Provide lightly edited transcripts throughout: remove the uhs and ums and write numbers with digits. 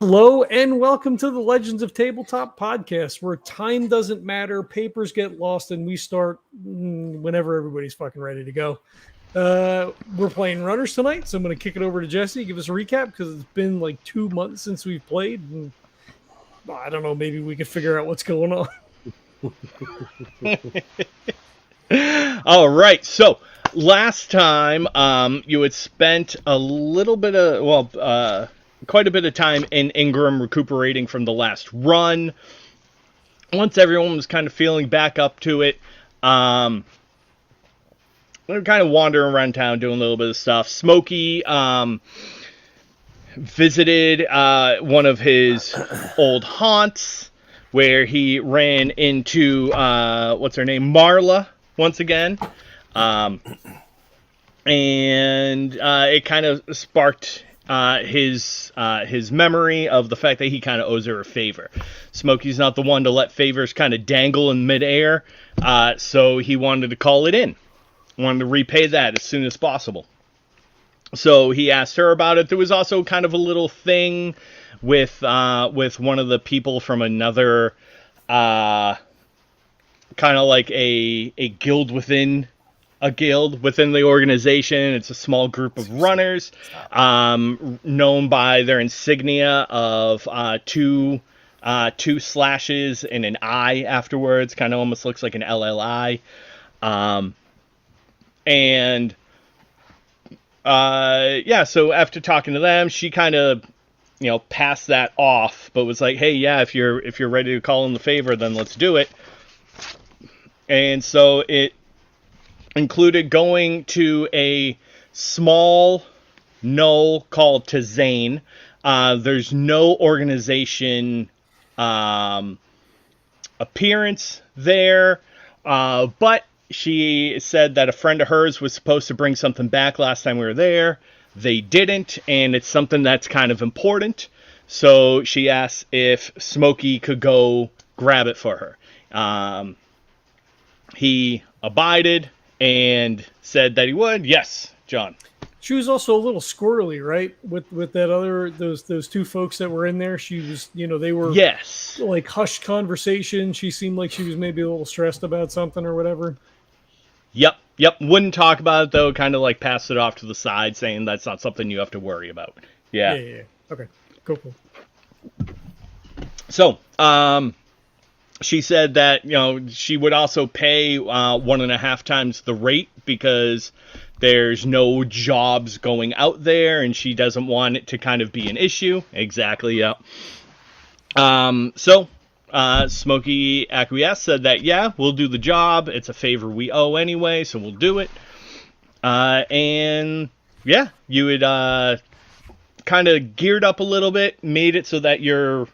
Hello and welcome to the Legends of Tabletop podcast, where time doesn't matter, papers get lost, and we start whenever everybody's fucking ready to go. We're playing Runners tonight, so I'm going to kick it over to Jesse, give us a recap, because it's been like 2 months since we've played, and I don't know, maybe we could figure out what's going on. All right, so last time you had spent a little bit of, quite a bit of time in Ingram recuperating from the last run. Once everyone was kind of feeling back up to it, we were kind of wandering around town doing a little bit of stuff. Smokey visited one of his old haunts where he ran into, what's her name, Marla, once again. And it kind of sparked his memory of the fact that he kind of owes her a favor. Smokey's not the one to let favors kind of dangle in midair, so he wanted to call it in. Wanted to repay that as soon as possible. So he asked her about it. There was also kind of a little thing with one of the people from another, kind of like a guild within a guild within the organization. It's a small group of runners, known by their insignia of two slashes and an I afterwards. Kind of almost looks like an LLI. So after talking to them, she kind of, passed that off, but was like, hey, yeah, if you're ready to call in the favor, then let's do it. And so it included going to a small knoll called Tazane. There's no organization appearance there, but she said that a friend of hers was supposed to bring something back last time we were there. They didn't, and it's something that's kind of important. So she asked if Smokey could go grab it for her. He abided and said that he would. Yes, John. She was also a little squirrely, right? With that other those two folks that were in there. She was, they were like hushed conversation. She seemed like she was maybe a little stressed about something or whatever. Yep. Wouldn't talk about it though. Kind of like passed it off to the side, saying that's not something you have to worry about. Yeah. Okay. Cool. So, she said that, she would also pay 1.5 times the rate because there's no jobs going out there and she doesn't want it to kind of be an issue. Exactly, yeah. Smokey acquiesced, said that, yeah, we'll do the job. It's a favor we owe anyway, so we'll do it. You had kind of geared up a little bit, made it so that you're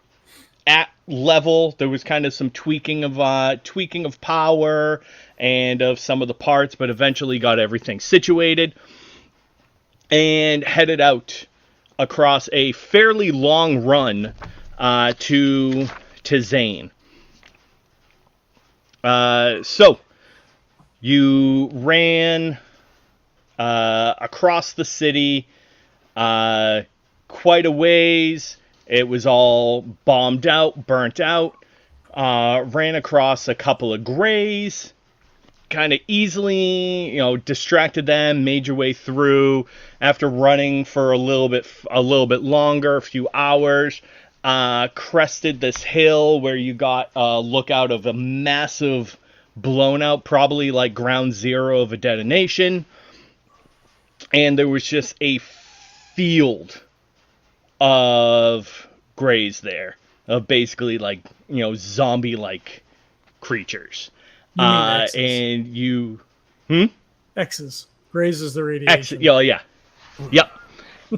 at level. There was kind of some tweaking of power and of some of the parts, but eventually got everything situated and headed out across a fairly long run to Zane. So you ran across the city quite a ways. It was all bombed out, burnt out. Ran across a couple of grays, kind of easily, distracted them, made your way through. After running for a little bit longer, a few hours, crested this hill where you got a lookout of a massive blown out, probably like ground zero of a detonation. And there was just a field of grays there, of basically like, zombie-like creatures. You mean X's. And you... X's. Grays is the radiation. X, yeah. Yep.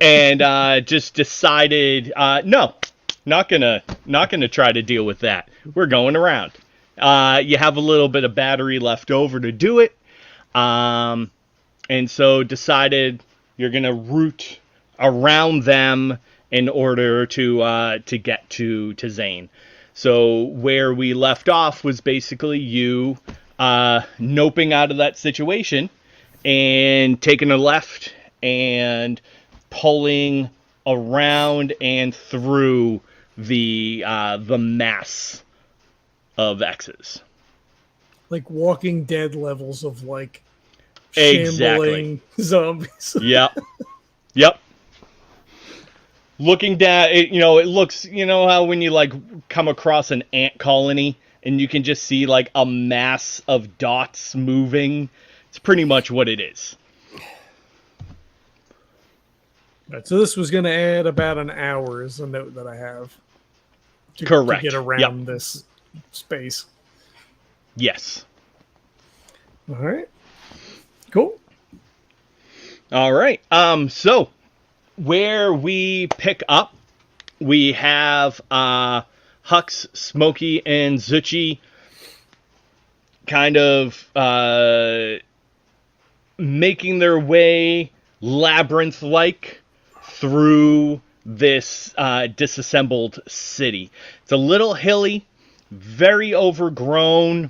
And just decided, no, not gonna try to deal with that. We're going around. You have a little bit of battery left over to do it. And so decided you're gonna route around them in order to get to Zane. So where we left off was basically you noping out of that situation and taking a left and pulling around and through the mass of X's. Like Walking Dead levels of like Exactly. shambling zombies. Yep. Yep. Looking down, it looks, how when you like come across an ant colony and you can just see like a mass of dots moving. It's pretty much what it is. Right, so this was going to add about an hour is a note that I have. Correct. To get around this space. Yes. All right. Cool. All right. So where we pick up, we have Hux, Smokey, and Zuchy kind of making their way labyrinth-like through this disassembled city. It's a little hilly, very overgrown,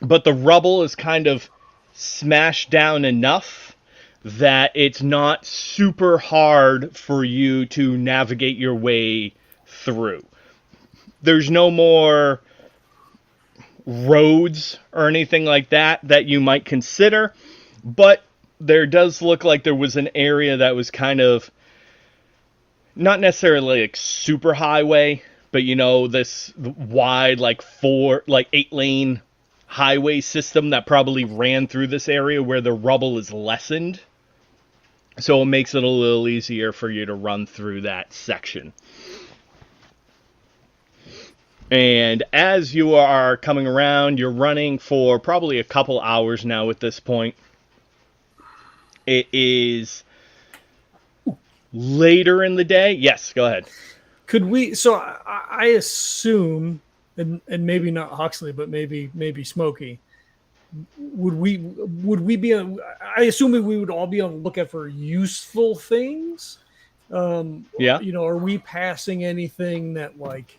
but the rubble is kind of smashed down enough that it's not super hard for you to navigate your way through. There's no more roads or anything like that you might consider, but there does look like there was an area that was kind of not necessarily like super highway, but this wide like 8-lane highway system that probably ran through this area where the rubble is lessened. So it makes it a little easier for you to run through that section. And as you are coming around, you're running for probably a couple hours now at this point. It is later in the day. Yes, go ahead. Could we? So I assume, and maybe not Huxley, but maybe Smokey. Would we be? I assume we would all be on the lookout for useful things. Yeah. Are we passing anything that like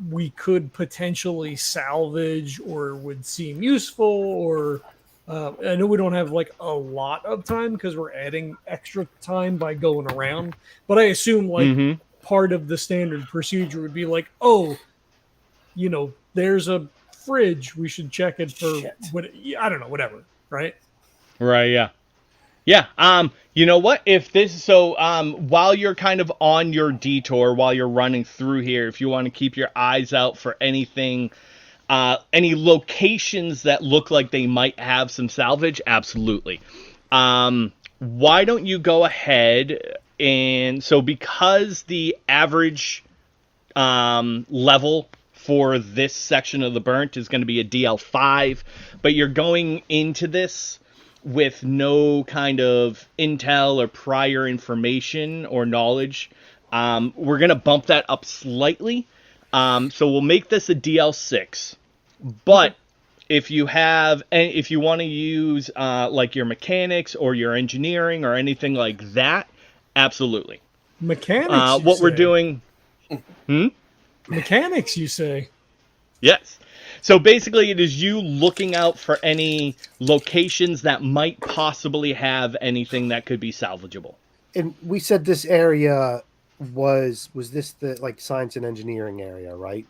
we could potentially salvage or would seem useful? Or I know we don't have like a lot of time because we're adding extra time by going around. But I assume like part of the standard procedure would be like, there's a fridge, we should check it for what, I don't know, whatever, right? Right, yeah. Yeah, you know what? While you're kind of on your detour, while you're running through here, if you want to keep your eyes out for anything, any locations that look like they might have some salvage, absolutely. Why don't you go ahead because the average level for this section of the burnt is going to be a DL5, but you're going into this with no kind of intel or prior information or knowledge. We're going to bump that up slightly. So we'll make this a DL6. But if you want to use like your mechanics or your engineering or anything like that, absolutely. Mechanics. What we're doing. Mechanics, you say? Yes. So basically it is you looking out for any locations that might possibly have anything that could be salvageable. And we said this area was this the like science and engineering area, right?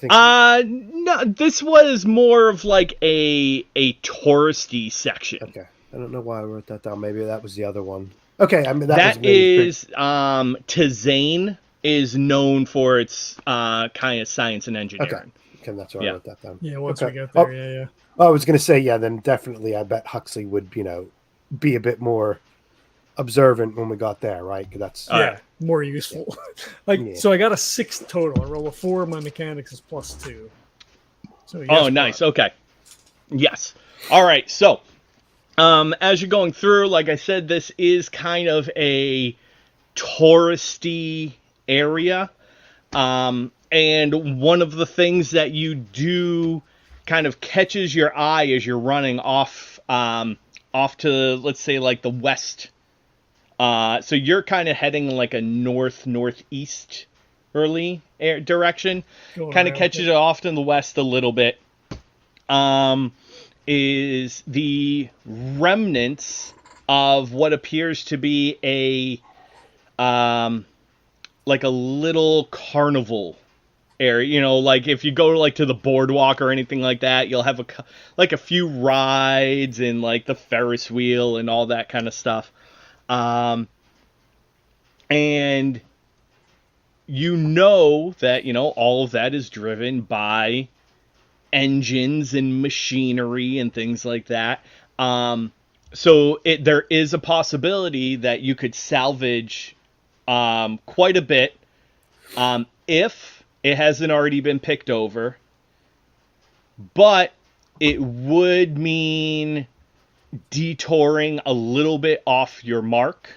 No, this was more of like a touristy section. Okay. I don't know why I wrote that down. Maybe that was the other one. Okay, I mean that is Tizane is known for its kind of science and engineering. Okay, that's why I wrote that down. Yeah, once we get there, yeah. I was going to say, then definitely I bet Huxley would, be a bit more observant when we got there, right? That's more useful. So I got a 6 total. I roll a 4. My mechanics is +2. So nice. Okay. Yes. All right. So, as you're going through, like I said, this is kind of a touristy area. And one of the things that you do kind of catches your eye as you're running off to, let's say, like the west. So you're kind of heading like a northeast direction. Kind of catches it off in the west a little bit. Is the remnants of what appears to be like a little carnival area. You know, like if you go like to the boardwalk or anything like that, you'll have a few rides and like the Ferris wheel and all that kind of stuff. And you know that, you know, all of that is driven by engines and machinery and things like that. So there is a possibility that you could salvage quite a bit if it hasn't already been picked over. But it would mean detouring a little bit off your mark.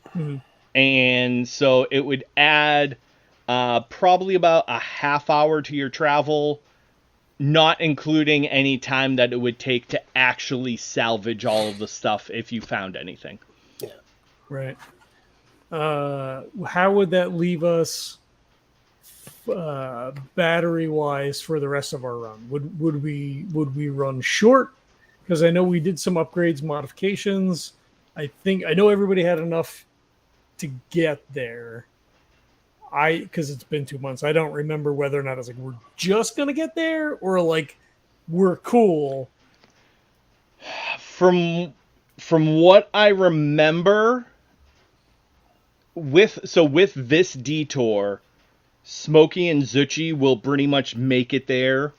Mm-hmm. And so it would add probably about a half hour to your travel, not including any time that it would take to actually salvage all of the stuff if you found anything. Yeah. Right. How would that leave us battery wise for the rest of our run? Would we run short? Because I know we did some upgrades, modifications. I know everybody had enough to get there. Because it's been 2 months, I don't remember whether or not I was like, we're just gonna get there, or like we're cool. From what I remember, with this detour, Smokey and Zuchy will pretty much make it there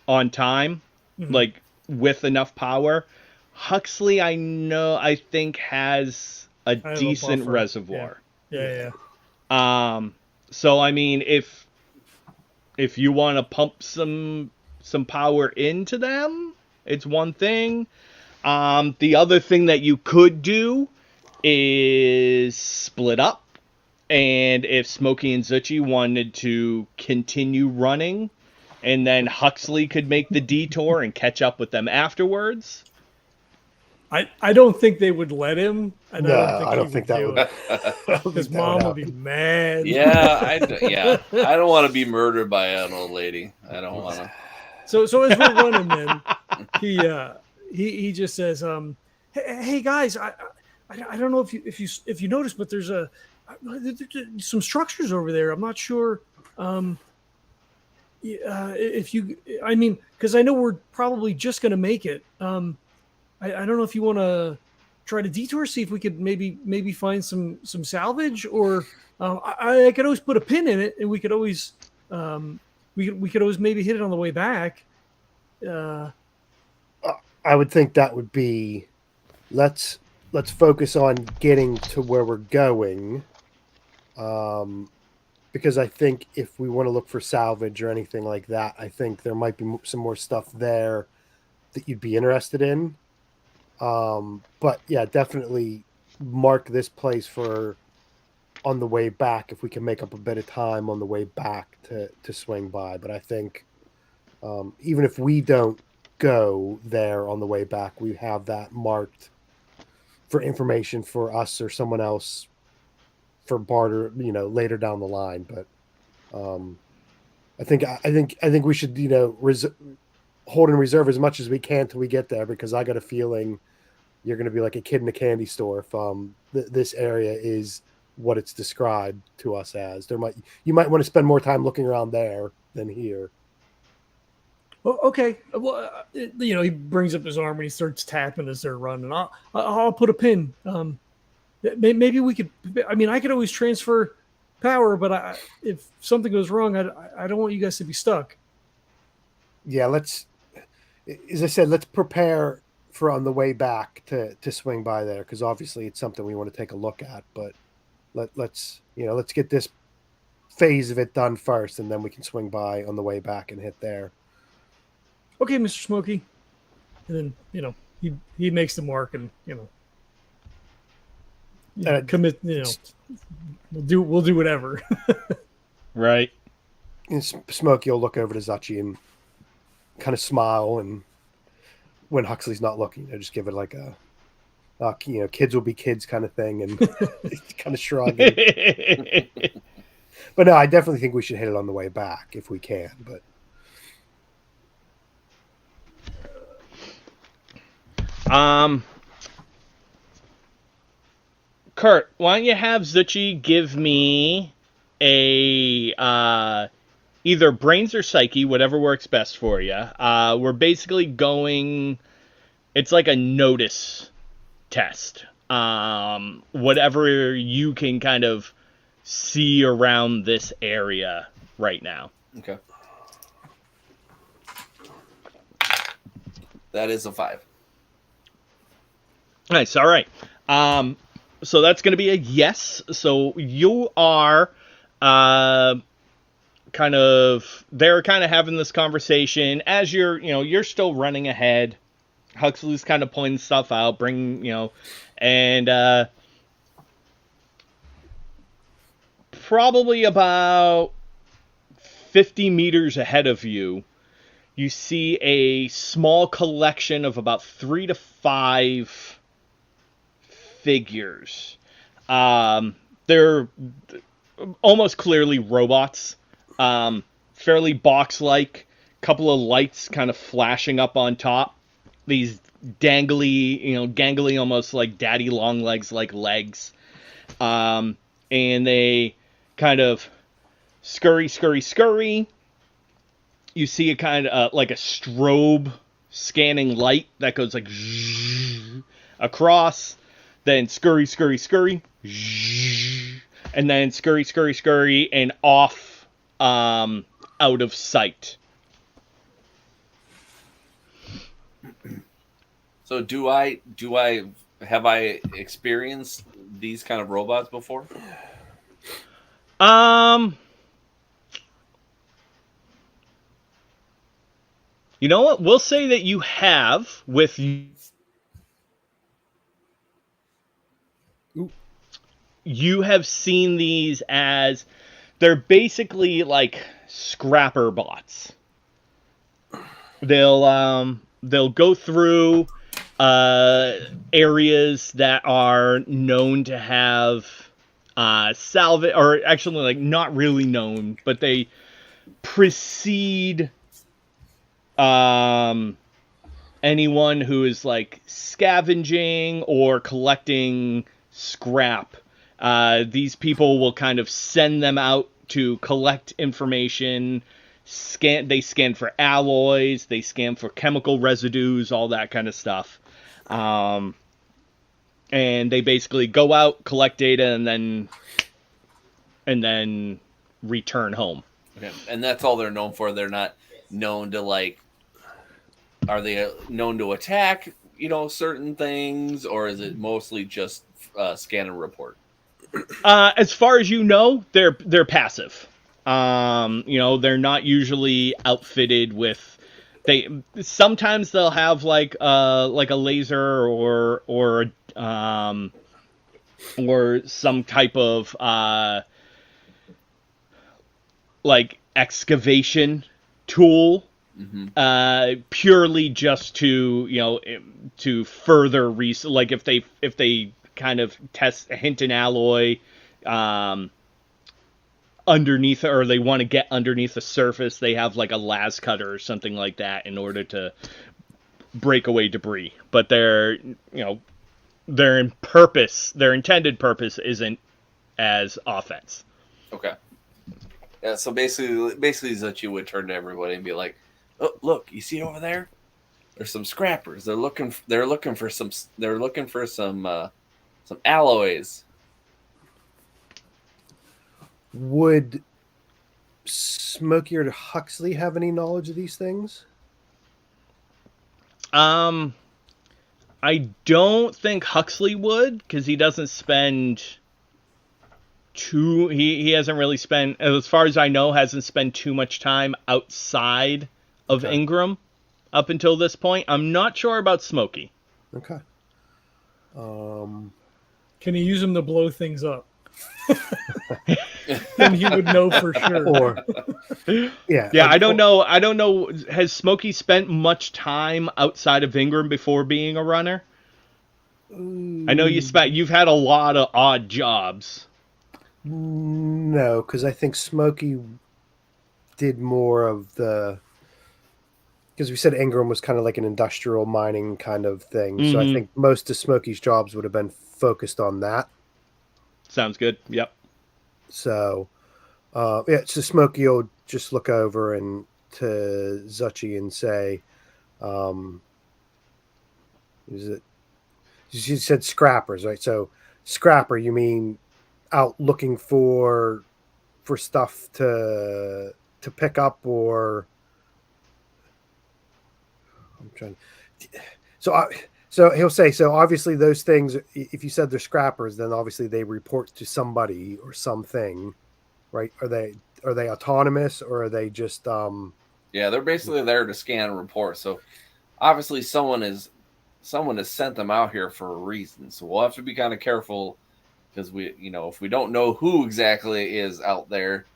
on time, like with enough power. Huxley, I think has a decent reservoir. Yeah. So I mean, if you want to pump some power into them, it's one thing. The other thing that you could do is split up, and if Smokey and Zuchy wanted to continue running, and then Huxley could make the detour and catch up with them afterwards. I don't think they would let him. I don't think that would. Because Mom would be mad. Yeah, I don't want to be murdered by an old lady. I don't want to. So as we're running, then he just says, "Hey guys, I don't know if you noticed, but there's some structures over there. I'm not sure if you. I mean, because I know we're probably just going to make it. I don't know if you want to try to detour, see if we could maybe find some salvage, or I could always put a pin in it, and we could always maybe hit it on the way back." I would think that would be let's focus on getting to where we're going, because I think if we want to look for salvage or anything like that, I think there might be some more stuff there that you'd be interested in. But yeah, definitely mark this place for on the way back if we can make up a bit of time on the way back to swing by. But I think even if we don't go there on the way back, we have that marked for information for us or someone else for barter, later down the line. But I think we should, hold in reserve as much as we can till we get there, because I got a feeling you're going to be like a kid in a candy store if this area is what it's described to us as. You might want to spend more time looking around there than here. Well, okay. Well, he brings up his arm and he starts tapping as they're running. I'll put a pin. Maybe we could. I mean, I could always transfer power, but if something goes wrong, I don't want you guys to be stuck. Yeah, as I said, let's prepare for on the way back to swing by there, because obviously it's something we want to take a look at. But let's get this phase of it done first, and then we can swing by on the way back and hit there. Okay, Mr. Smokey. And then he makes the mark, and commit. We'll do whatever. Right. And Smokey will look over to Zuchy and kind of smile, and when Huxley's not looking, just give it like a kids will be kids kind of thing, and kind of shrug. But no, I definitely think we should hit it on the way back if we can. But Kurt, why don't you have Zuchy give me a either brains or psyche, whatever works best for you. We're basically going. It's like a notice test. Whatever you can kind of see around this area right now. Okay. That is a 5. Nice. All right. So that's going to be a yes. So you are they're kind of having this conversation as you're still running ahead. Huxley's kind of pointing stuff out, and probably about 50 meters ahead of you, you see a small collection of about 3 to 5 figures. They're almost clearly robots, fairly box-like, couple of lights kind of flashing up on top. These gangly, almost like daddy long legs, like legs. And they kind of scurry. You see a kind of like a strobe scanning light that goes like across, then scurry, and then scurry, and off, out of sight. So have I experienced these kind of robots before? You know what? We'll say that you have with you have seen these as they're basically like scrapper bots. They'll go through areas that are known to have salvage, or actually like not really known, but they precede anyone who is like scavenging or collecting scrap. These people will kind of send them out to collect information. They scan for alloys, they scan for chemical residues, all that kind of stuff. And they basically go out, collect data, and then return home. Okay. And that's all they're known for. They're not known to are they known to attack, certain things, or is it mostly just scan and report? As far as you know, they're passive. They're not usually outfitted with. Sometimes they'll have like a laser or some type of like excavation tool. Mm-hmm. Purely just to further like if they kind of hint an alloy underneath, or they want to get underneath the surface, they have like a las cutter or something like that in order to break away debris. But their intended purpose isn't as offense. Okay. Yeah. So basically, that you would turn to everybody and be like, "Oh, look! You see over there? There's some scrappers. They're looking for some alloys." Would Smokey or Huxley have any knowledge of these things? I don't think Huxley would, because he doesn't spend he hasn't really spent, as far as I know, hasn't spent too much time outside of Ingram up until this point. I'm not sure about Smokey. Okay. Can he use them to blow things up? Then he would know for sure. Yeah. I don't know. Has Smokey spent much time outside of Ingram before being a runner? I know you've had a lot of odd jobs. No, because I think Smokey did more of because we said Ingram was kind of like an industrial mining kind of thing. Mm-hmm. So I think most of Smokey's jobs would have been focused on that. Sounds good. Yep. So, yeah, so Smokey will just look over and to Zuchy and say, is it? She said scrappers, right? So, scrapper, you mean out looking for stuff to pick up, or I'm trying. So he'll say, so obviously those things, if you said they're scrappers, then obviously they report to somebody or something, right? Are they autonomous, or are they just Yeah, they're basically there to scan and report. So obviously someone has sent them out here for a reason. So we'll have to be kind of careful, because if we don't know who exactly is out there,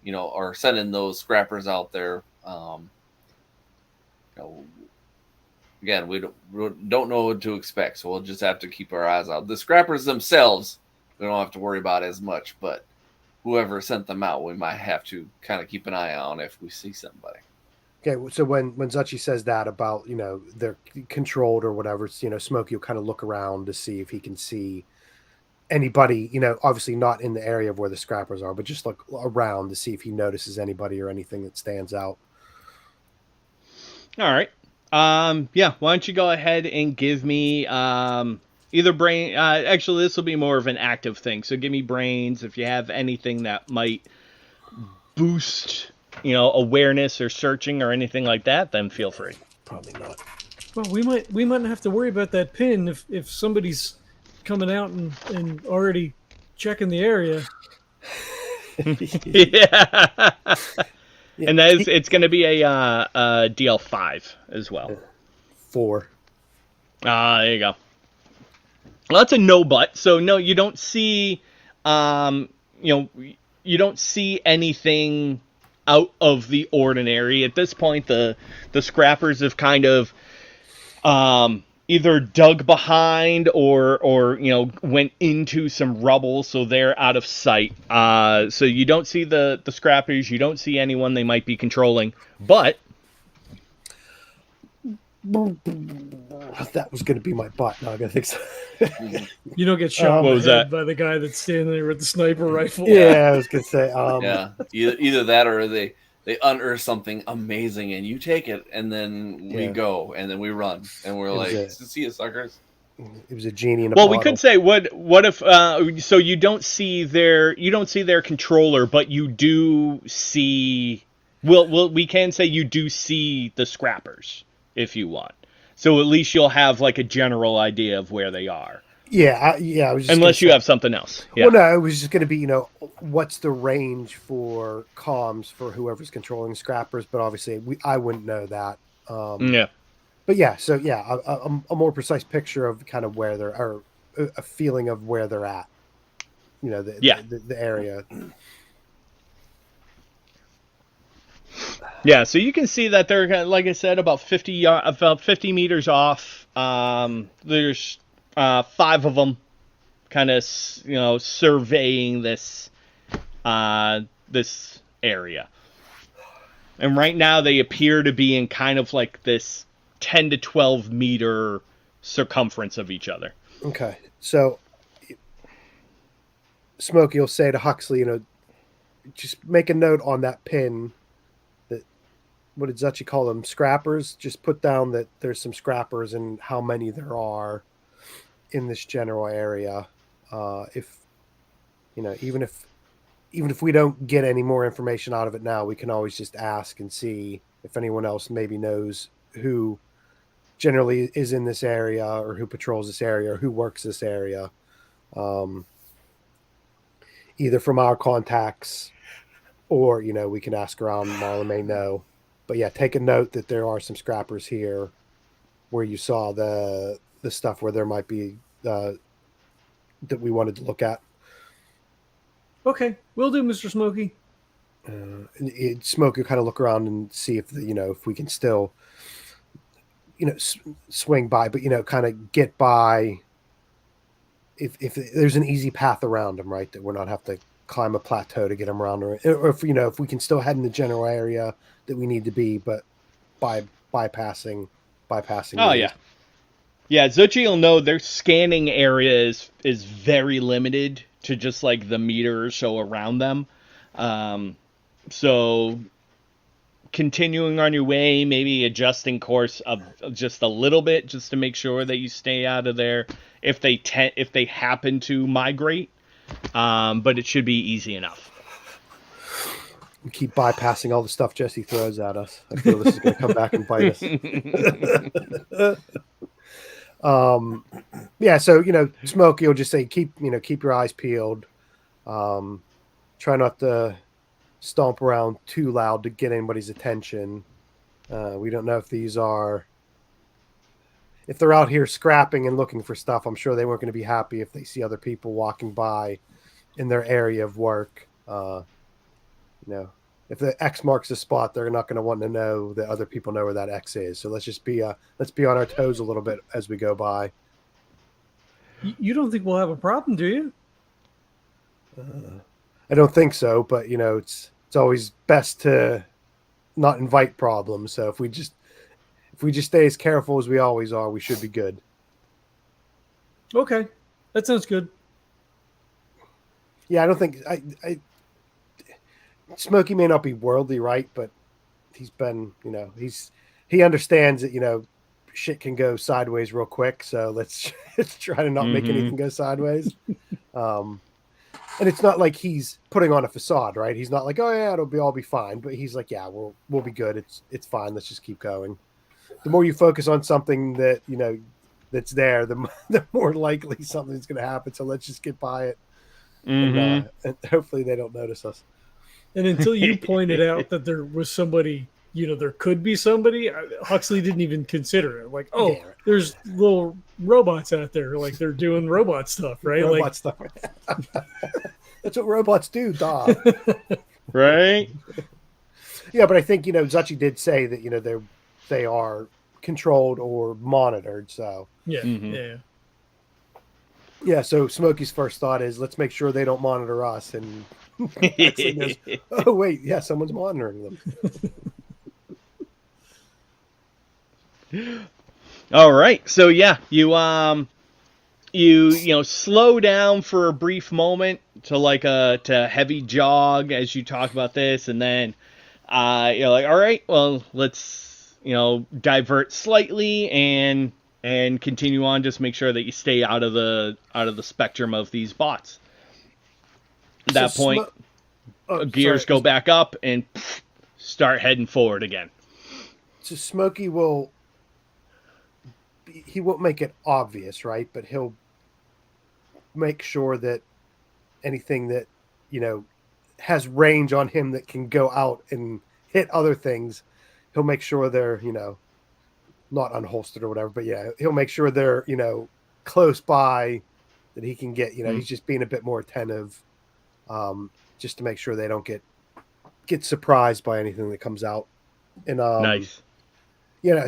or sending those scrappers out there, again, we don't know what to expect. So we'll just have to keep our eyes out. The scrappers themselves, we don't have to worry about as much, but whoever sent them out, we might have to kind of keep an eye on if we see somebody. okay? So when Zuchy says that about they're controlled or whatever, Smokey will kind of look around to see if he can see anybody, obviously not in the area of where the scrappers are, but just look around to see if he notices anybody or anything that stands out. All right. Yeah, why don't you go ahead and give me either brain. Actually, this will be more of an active thing. So give me brains. If you have anything that might boost, awareness or searching or anything like that, then feel free. Probably not. Well, we might not have to worry about that pin if somebody's coming out and already checking the area. Yeah. And it's going to be a DL5 as well. 4. There you go. Well, that's a no but. So no, you don't see, you don't see anything out of the ordinary at this point. The scrappers have kind of either dug behind or went into some rubble, so they're out of sight. So you don't see the scrappers, you don't see anyone they might be controlling, but that was going to be my butt. No, I gotta think so. You don't get shot What in was the head that? by the guy that's standing there with the sniper rifle. Yeah, I was going to say. Yeah, either that or they unearth something amazing and you take it, and then we go and then we run and we're like, see you suckers. It was a genie in a well, bottle. we could say what if so you don't see their controller, but you do see. We can say you do see the scrappers if you want. So at least you'll have like a general idea of where they are. Yeah, I was just unless you have something else. Yeah. Well, no, it was just going to be, what's the range for comms for whoever's controlling scrappers, but obviously I wouldn't know that. Yeah. But yeah, so yeah, a more precise picture of kind of where they're, or a feeling of where they're at. The area. Yeah, so you can see that they're, like I said, about 50 meters off. There's 5 of them kind of, surveying this this area. And right now they appear to be in kind of like this 10 to 12 meter circumference of each other. Okay. So Smokey will say to Huxley, just make a note on that pin. What did Zuchy call them? Scrappers. Just put down that there's some scrappers and how many there are in this general area. Even if we don't get any more information out of it now, we can always just ask and see if anyone else maybe knows who generally is in this area or who patrols this area or who works this area. Either from our contacts or, we can ask around. Marla may know. But yeah, take a note that there are some scrappers here where you saw the stuff where there might be that we wanted to look at. Okay, will do, Mr. Smokey. Smokey will kind of look around and see if if we can still swing by, but kind of get by. If there's an easy path around them, right, that we're not have to climb a plateau to get them around, or if if we can still head in the general area that we need to be, but by bypassing. Oh, yeah. Yeah, Zuchy will know their scanning area is very limited to just like the meter or so around them. So continuing on your way, maybe adjusting course of just a little bit, just to make sure that you stay out of there if they happen to migrate. But it should be easy enough. We keep bypassing all the stuff Jesse throws at us. I feel this is going to come back and bite us. Yeah, so Smokey will just say keep your eyes peeled. Try not to stomp around too loud to get anybody's attention. We don't know if if they're out here scrapping and looking for stuff. I'm sure they weren't going to be happy if they see other people walking by in their area of work. If the X marks the spot, they're not going to want to know that other people know where that X is. So let's be on our toes a little bit as we go by. You don't think we'll have a problem, do you? I don't think so, but it's always best to not invite problems. So if we just stay as careful as we always are, we should be good. Okay, that sounds good. Yeah, I don't think Smokey may not be worldly right, but he's been, he understands that, shit can go sideways real quick. So let's try to not make anything go sideways. And it's not like he's putting on a facade, right? He's not like, oh yeah, it'll all be fine. But he's like, yeah, we'll be good. It's fine. Let's just keep going. The more you focus on something that, that's there, the more likely something's going to happen. So let's just get by it. And hopefully they don't notice us. And until you pointed out that there was somebody, there could be somebody, Huxley didn't even consider it. Like, oh, yeah, right. There's little robots out there. Like, they're doing robot stuff, right? Robot stuff. That's what robots do, dog. Right? Yeah, but I think, Zuchy did say that, they are controlled or monitored. So, yeah. Yeah. Yeah, so Smokey's first thought is, let's make sure they don't monitor us. And goes, oh, wait, yeah, someone's monitoring them. All right, so yeah, you slow down for a brief moment to heavy jog as you talk about this, and then you're like, all right, well, let's divert slightly and continue on. Just make sure that you stay out of the spectrum of these bots. At that point, gears go back up and start heading forward again. So Smokey won't make it obvious, right? But he'll make sure that anything that, has range on him that can go out and hit other things, he'll make sure they're, not unholstered or whatever, but yeah, he'll make sure they're, close by that he can get, he's just being a bit more attentive, just to make sure they don't get surprised by anything that comes out. And, nice.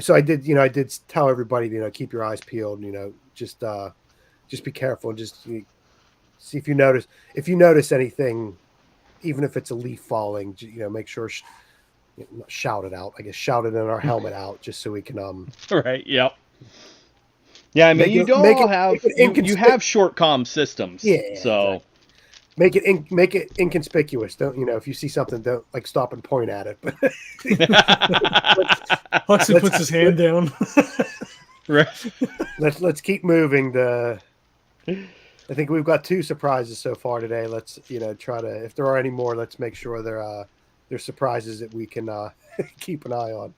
So I did tell everybody, keep your eyes peeled, just be careful and just see if you notice anything, even if it's a leaf falling, make sure, shout it out, I guess, shout it in our helmet out just so we can, right. Yep. Yeah. I mean, you have short comm systems. Yeah. So exactly. Make it inconspicuous. Don't, if you see something, don't stop and point at it, but Huxley puts his hand down. Right. Let's keep moving. I think we've got 2 surprises so far today. Let's try to, if there are any more, let's make sure they're surprises that we can keep an eye on.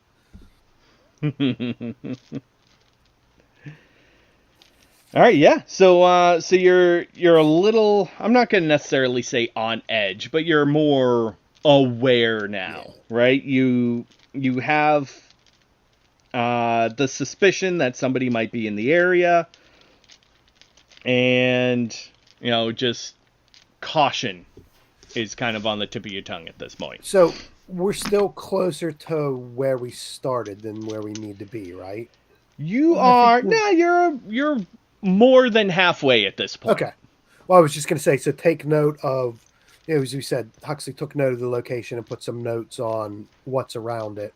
All right, yeah. So you're a little, I'm not going to necessarily say on edge, but you're more aware now, right? You have the suspicion that somebody might be in the area, and just caution is kind of on the tip of your tongue at this point. So we're still closer to where we started than where we need to be, right? You are. You're more than halfway at this point. Okay. Well, I was just going to say, so take note of, as we said, Huxley took note of the location and put some notes on what's around it.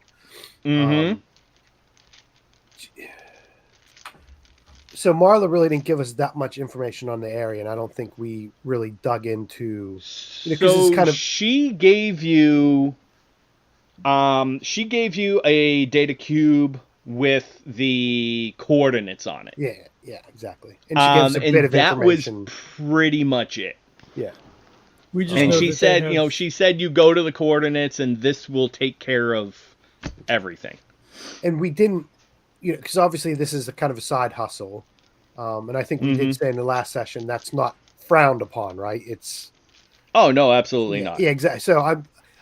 So Marla really didn't give us that much information on the area, and I don't think we really dug into. So she gave you a data cube with the coordinates on it. Yeah, exactly. And she gave us a bit of that information. Was pretty much it. Yeah. We just And know she that said, they have... she said you go to the coordinates and this will take care of everything. And we didn't, because obviously this is a kind of a side hustle. And I think we did say in the last session that's not frowned upon, right? It's. Oh no, absolutely not. Yeah, exactly. So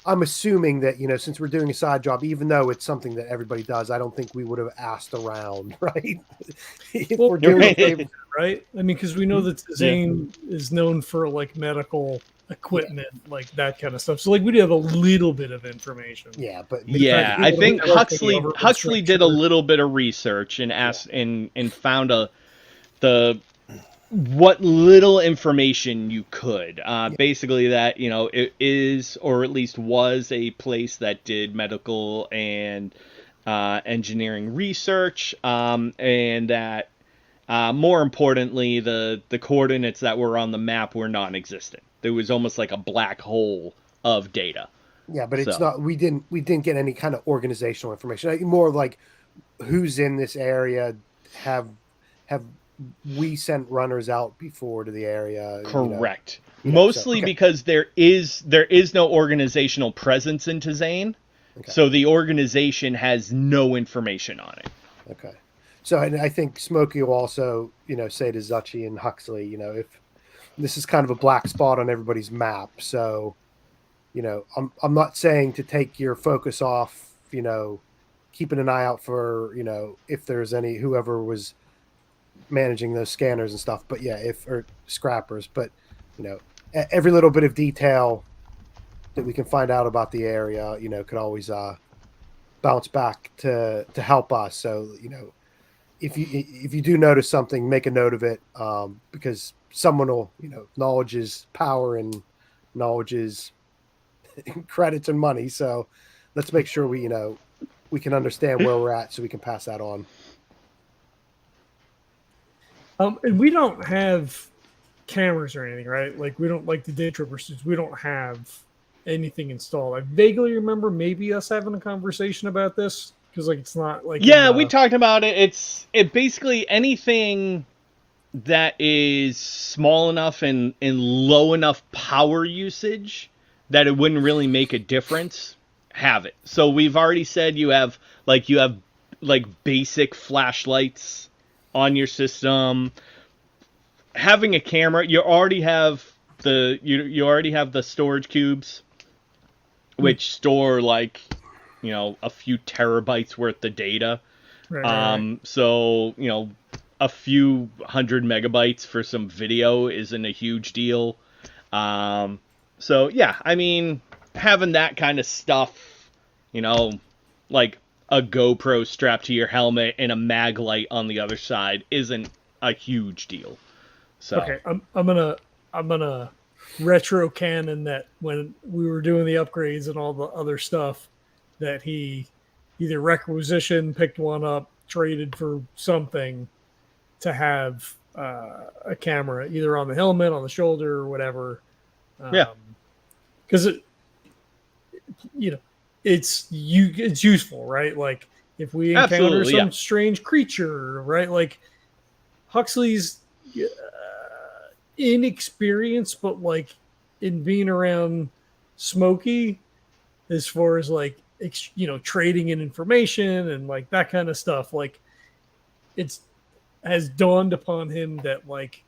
I'm assuming that, since we're doing a side job, even though it's something that everybody does, I don't think we would have asked around, right? If we're doing right? I mean, because we know that Zane is known for like medical equipment, like that kind of stuff. So like we do have a little bit of information. Yeah, but I think Huxley did a little bit of research and asked and found what little information you could. Basically that, it is, or at least was, a place that did medical and engineering research, and that more importantly, the coordinates that were on the map were non-existent. There was almost like a black hole of data. Yeah, but it's not. We didn't get any kind of organizational information. More like who's in this area. Have we sent runners out before to the area? Correct. Mostly because there is no organizational presence in Zane, so the organization has no information on it. Okay. So, and I think Smokey will also, say to Zuchy and Huxley, if this is kind of a black spot on everybody's map. So, I'm not saying to take your focus off, keeping an eye out for, if there's whoever was managing those scanners and stuff, but or scrappers, but every little bit of detail that we can find out about the area, could always bounce back to help us. So, if you do notice something, make a note of it, because someone will, knowledge is power and knowledge is credits and money. So let's make sure we can understand where we're at so we can pass that on. And we don't have cameras or anything, right? Like we don't, like the day tripper suits, we don't have anything installed. I vaguely remember maybe us having a conversation about this, because like it's not like we talked about it. It basically anything that is small enough and low enough power usage that it wouldn't really make a difference, have it. So we've already said you have basic flashlights on your system. Having a camera, you already have the storage cubes, which store a few terabytes worth of data. Right. So a few 100 megabytes for some video isn't a huge deal. So yeah, I mean, having that kind of stuff, like a GoPro strapped to your helmet and a mag light on the other side isn't a huge deal. So okay, I'm gonna retro canon that when we were doing the upgrades and all the other stuff, that he either requisitioned, picked one up, traded for something to have a camera either on the helmet, on the shoulder, or whatever. Because it's useful, right? Like if we encounter some strange creature, right? Like Huxley's inexperienced, but like in being around Smokey, as far as like trading in information and like that kind of stuff, like it's has dawned upon him that like,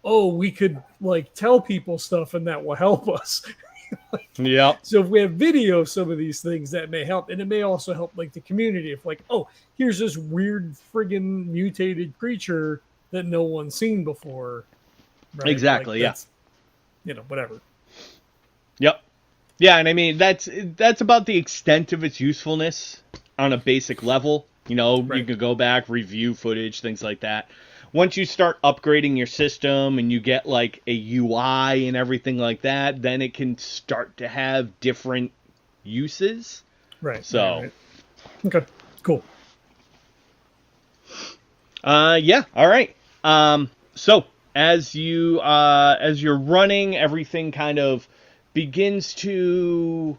oh, we could like tell people stuff and that will help us. Yeah. So if we have video of some of these things, that may help, and it may also help like the community. If like, oh, here's this weird friggin' mutated creature that no one's seen before. Right? Exactly. Like, whatever. Yep. Yeah, and I mean that's about the extent of its usefulness on a basic level. Right. You can go back, review footage, things like that. Once you start upgrading your system and you get like a UI and everything like that, then it can start to have different uses. Right. So. Right. Okay. Cool. Yeah. All right. So as you're running, everything kind of begins to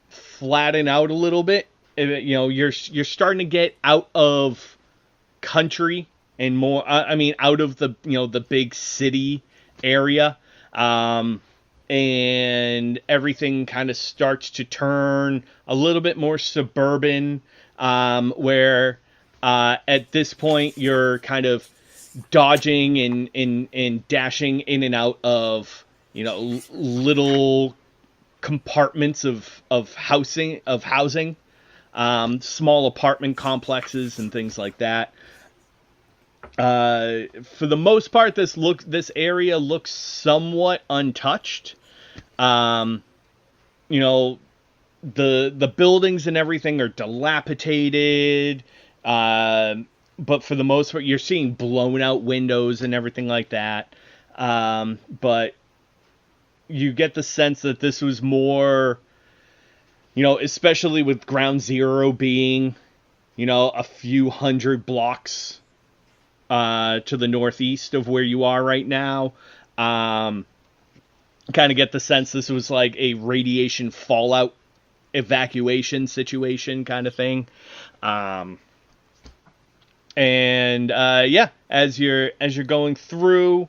flatten out a little bit. You're starting to get out of country and more. Out of the big city area, and everything kind of starts to turn a little bit more suburban. Where at this point you're kind of dodging and dashing in and out of little compartments of housing, small apartment complexes and things like that. For the most part, this area looks somewhat untouched. The buildings and everything are dilapidated. But for the most part, you're seeing blown out windows and everything like that. But you get the sense that this was more, especially with Ground Zero being, a few hundred blocks to the northeast of where you are right now. Kind of get the sense this was like a radiation fallout evacuation situation kind of thing. As you're going through,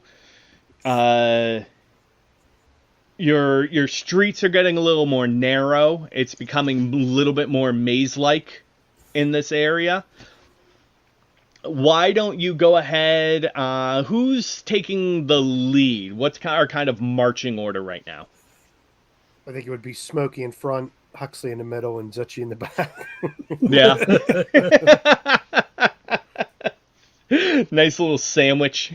your streets are getting a little more narrow. It's becoming a little bit more maze-like in this area. Why don't you go ahead? Who's taking the lead? What's our kind of marching order right now? I think it would be Smokey in front, Huxley in the middle, and Zuchy in the back. Yeah. Nice little sandwich.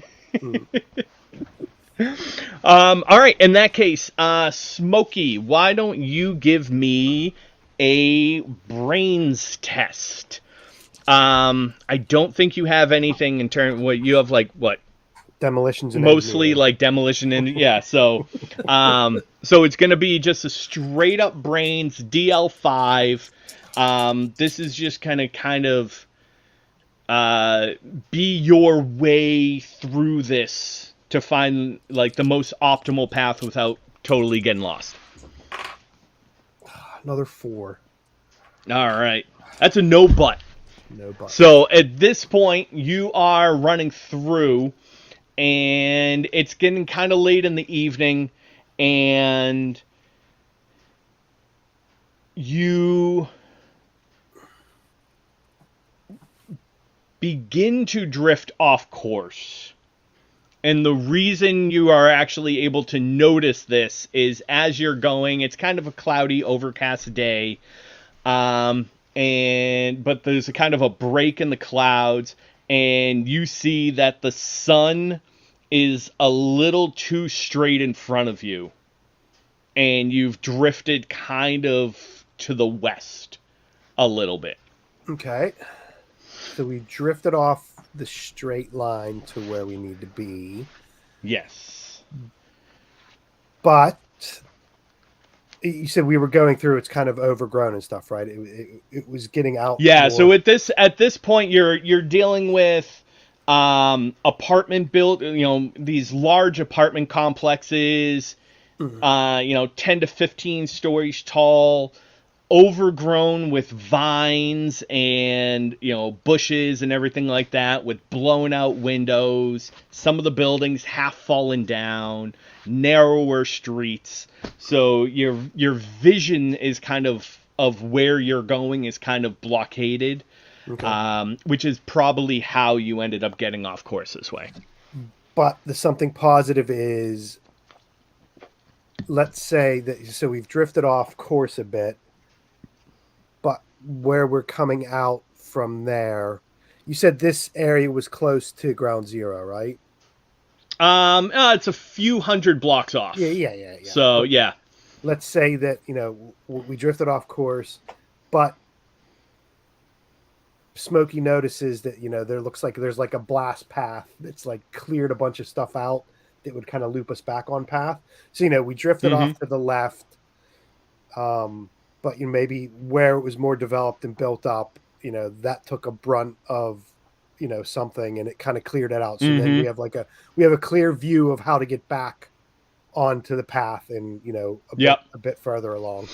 All right. In that case, Smokey, why don't you give me a brains test? I don't think you have anything in terms. What you have, like what? Demolitions and mostly like demolition and yeah. So it's gonna be just a straight up brains DL5. This is just kind of be your way through this to find like the most optimal path without totally getting lost. Another 4. All right, that's a no but. No but. So at this point, you are running through, and it's getting kind of late in the evening, and you begin to drift off course. And the reason you are actually able to notice this is as you're going, it's kind of a cloudy, overcast day. But there's a kind of a break in the clouds, and you see that the sun is a little too straight in front of you. And you've drifted kind of to the west a little bit. Okay. So we drifted off the straight line to where we need to be. Yes. But you said we were going through, it's kind of overgrown and stuff, right? It was getting out. Yeah, more. So at this point you're dealing with apartment built, these large apartment complexes, 10 to 15 stories tall, overgrown with vines and bushes and everything like that, with blown out windows, some of the buildings half fallen down, narrower streets. So your vision is kind of where you're going is kind of blockaded. Okay. Which is probably how you ended up getting off course this way. But the something positive is, let's say that, so we've drifted off course a bit, but where we're coming out from there, you said this area was close to Ground Zero, right? It's a few hundred blocks off. Yeah. So, yeah. Let's say that, we drifted off course, but Smokey notices that, there looks like there's like a blast path that's like cleared a bunch of stuff out that would kind of loop us back on path. So, we drifted off to the left, but maybe where it was more developed and built up, that took a brunt of, something, and it kind of cleared it out. So then we have a clear view of how to get back onto the path and, a bit further along.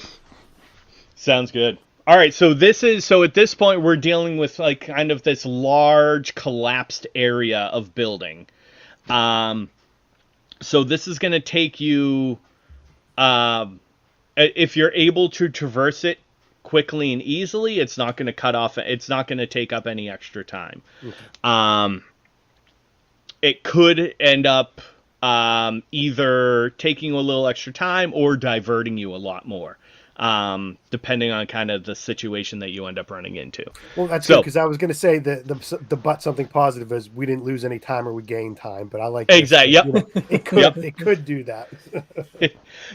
Sounds good. All right, so at this point we're dealing with like kind of this large collapsed area of building. So this is going to take you, if you're able to traverse it quickly and easily, it's not going to take up any extra time. Okay. It could end up either taking a little extra time or diverting you a lot more. Depending on kind of the situation that you end up running into. Well, that's good, because I was going to say that the something positive is we didn't lose any time or we gained time, but I like exactly. Yep. It could do that.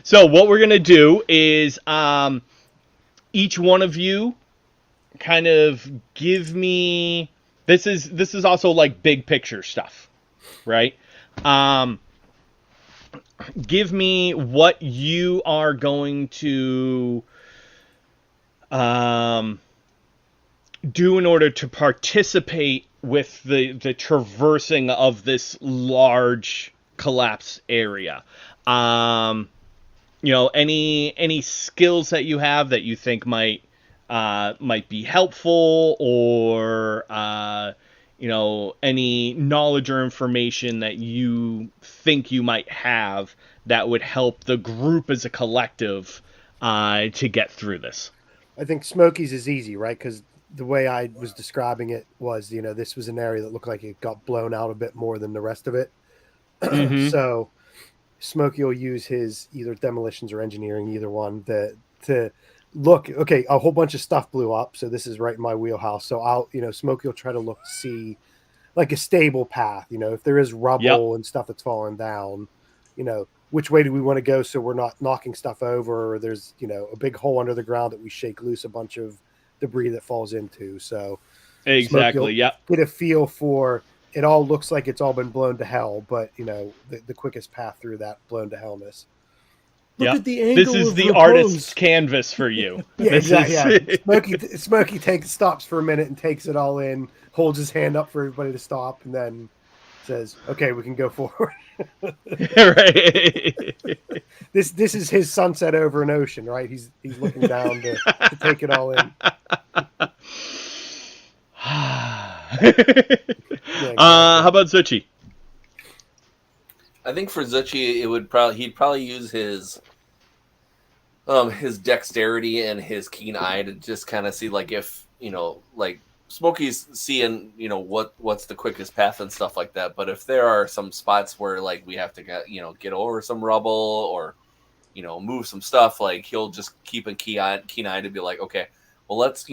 So what we're going to do is each one of you kind of give me. This is also like big picture stuff, right? Give me what you are going to do in order to participate with the traversing of this large collapse area. Any skills that you have that you think might be helpful, or any knowledge or information that you think you might have that would help the group as a collective to get through this. I think Smokey's is easy, right? Because the way I was describing it was, this was an area that looked like it got blown out a bit more than the rest of it. Mm-hmm. So Smokey will use his either demolitions or engineering, either one, to look. Okay, a whole bunch of stuff blew up, so this is right in my wheelhouse. So Smokey will try to see like a stable path. If there is rubble and stuff that's falling down, which way do we want to go so we're not knocking stuff over, or there's a big hole under the ground that we shake loose a bunch of debris that falls into. So exactly, get a feel for. It all looks like it's all been blown to hell, but the quickest path through that blown to hellness. Look at the angle. This is the artist's canvas for you. Yeah, exactly. Yeah. Smokey stops for a minute and takes it all in, holds his hand up for everybody to stop, and then says, "Okay, we can go forward." Right. This is his sunset over an ocean, right? He's looking down to take it all in. How about Zuchy? I think for Zuchy, he'd probably use his dexterity and his keen eye to just kind of see, like, if like Smokey's seeing what's the quickest path and stuff like that. But if there are some spots where like we have to get over some rubble or move some stuff, like he'll just keep a keen eye to be like, okay, well let's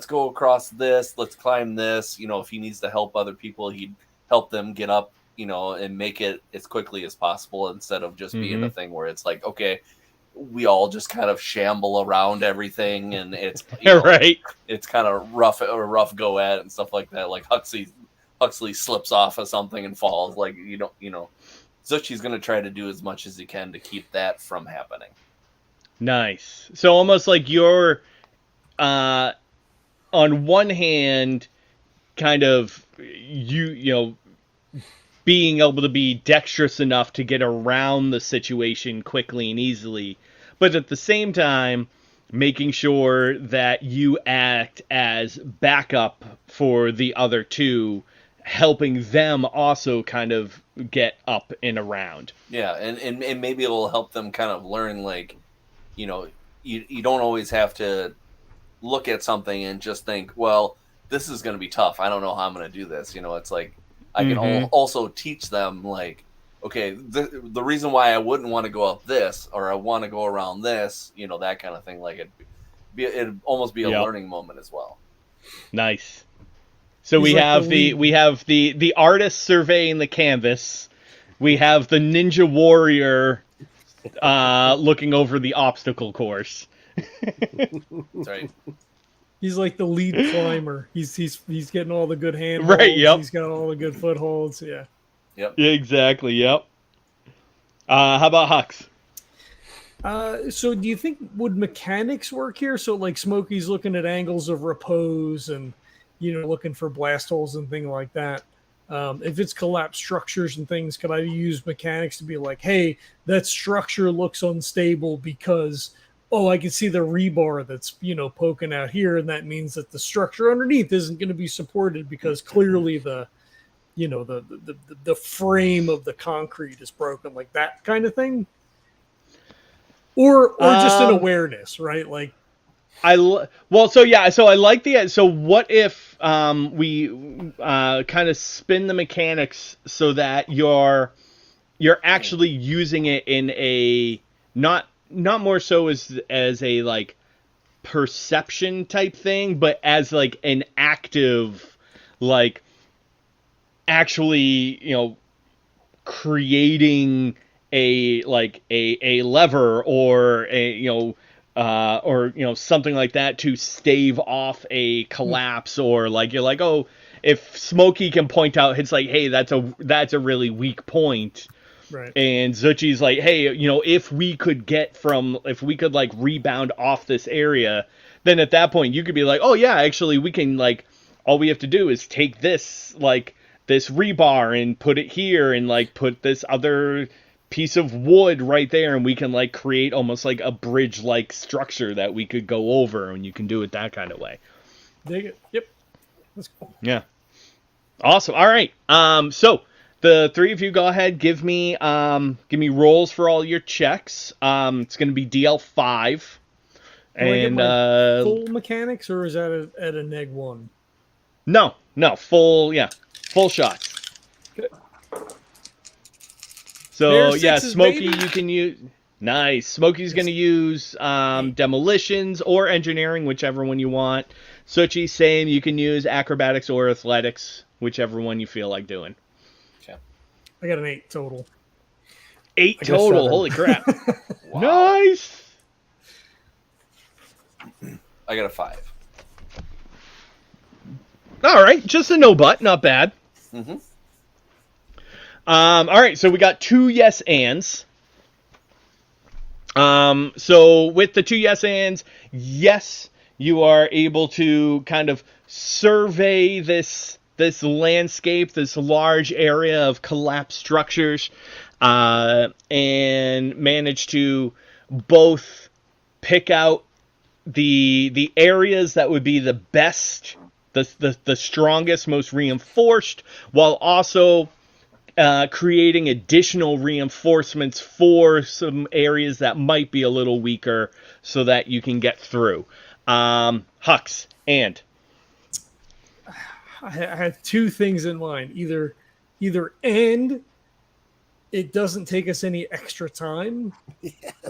go across this, let's climb this. If he needs to help other people, he'd help them get up and make it as quickly as possible, instead of just being a thing where it's like, okay, we all just kind of shamble around everything and it's right. It's kind of rough go at it and stuff like that. Like Huxley slips off of something and falls. Like Zuchy's going to try to do as much as he can to keep that from happening. Nice. So almost like you're on one hand kind of being able to be dexterous enough to get around the situation quickly and easily, but at the same time, making sure that you act as backup for the other two, helping them also kind of get up and around. Yeah, and maybe it'll help them kind of learn, like, you don't always have to look at something and just think, well, this is going to be tough. I don't know how I'm going to do this. It's like, I can also teach them, like, okay, the reason why I wouldn't want to go up this, or I want to go around this, that kind of thing. Like it'd almost be a learning moment as well. Nice. So we have the artist surveying the canvas. We have the ninja warrior looking over the obstacle course. That's right. He's like the lead climber. He's getting all the good handholds. Right, yep. He's got all the good footholds. Yeah. Yep. Exactly, yep. How about Hux? So do you think would mechanics work here? So like Smokey's looking at angles of repose and looking for blast holes and things like that. If it's collapsed structures and things, could I use mechanics to be like, hey, that structure looks unstable because, I can see the rebar that's, poking out here. And that means that the structure underneath isn't going to be supported because clearly the frame of the concrete is broken, like that kind of thing. Or just an awareness, right? Like, so I like so what if we kind of spin the mechanics so that you're actually using it in a not more so as a like perception type thing, but as like an active, like actually, creating a lever or something like that to stave off a collapse, or like you're like, oh, if Smokey can point out, it's like, hey, that's a really weak point. right. And Zuchy's like, hey, if we could like rebound off this area, then at that point you could be like, oh yeah, actually we can, like, all we have to do is take this, like, this rebar and put it here and like put this other piece of wood right there, and we can like create almost like a bridge like structure that we could go over, and you can do it that kind of way. Dig it. Yep. That's cool. Yeah. Awesome. All right. So the three of you go ahead, give me rolls for all your checks. It's going to be DL5. Do I get And my full mechanics, or is that at a -1? No, full shots. Good. So Bare yeah, sixes, Smokey, baby. you can use. Nice. Smokey's going to use demolitions or engineering, whichever one you want. Zuchy, same. You can use acrobatics or athletics, whichever one you feel like doing. Okay. I got an 8 total. 8 got total. 7. Holy crap. Wow. Nice. I got a 5. All right. Just a no butt. Not bad. Mm-hmm. All right. So we got 2 yes ands. So with the 2 yes ands, yes, you are able to kind of survey this landscape, this large area of collapsed structures, and manage to both pick out the areas that would be the best, the strongest, most reinforced, while also creating additional reinforcements for some areas that might be a little weaker so that you can get through. Hux, and I had 2 things in mind. Either and it doesn't take us any extra time.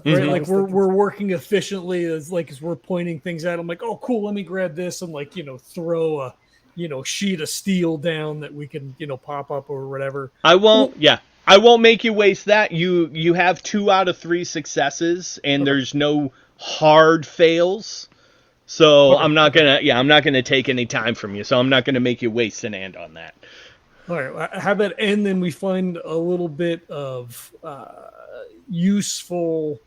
Right? Like we're working efficiently as we're pointing things out. I'm like, oh cool, let me grab this and like, throw a sheet of steel down that we can, pop up or whatever. I won't make you waste that. You have 2 out of 3 successes, and there's no hard fails. So okay. I'm not gonna take any time from you. So I'm not gonna make you waste an and on that. All right. How about and then we find a little bit of useful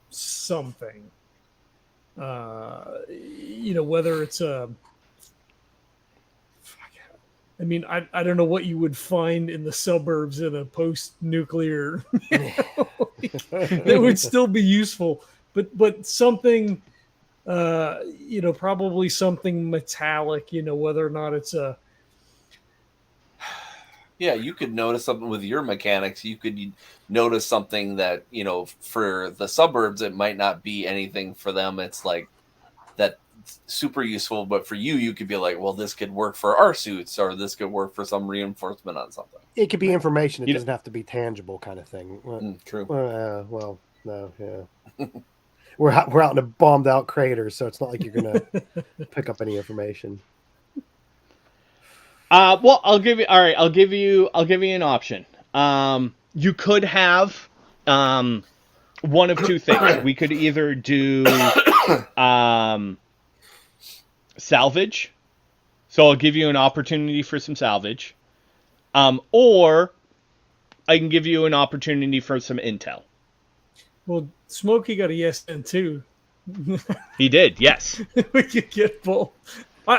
something. Whether it's a. I don't know what you would find in the suburbs in a post-nuclear that would still be useful, but something, probably something metallic, whether or not it's a. Yeah, you could notice something with your mechanics. You could notice something that, for the suburbs, it might not be anything for them. It's like that. Super useful, but for you could be like, well, this could work for our suits, or this could work for some reinforcement on something. It could be information. It doesn't have to be tangible, kind of thing. True. Well, no, yeah. we're out in a bombed out crater, so it's not like you're gonna pick up any information. Well, I'll give you an option. You could have one of 2 things. We could either do salvage, so I'll give you an opportunity for some salvage, or I can give you an opportunity for some intel. Well, Smokey got a yes and 2. He did, yes. We could get both.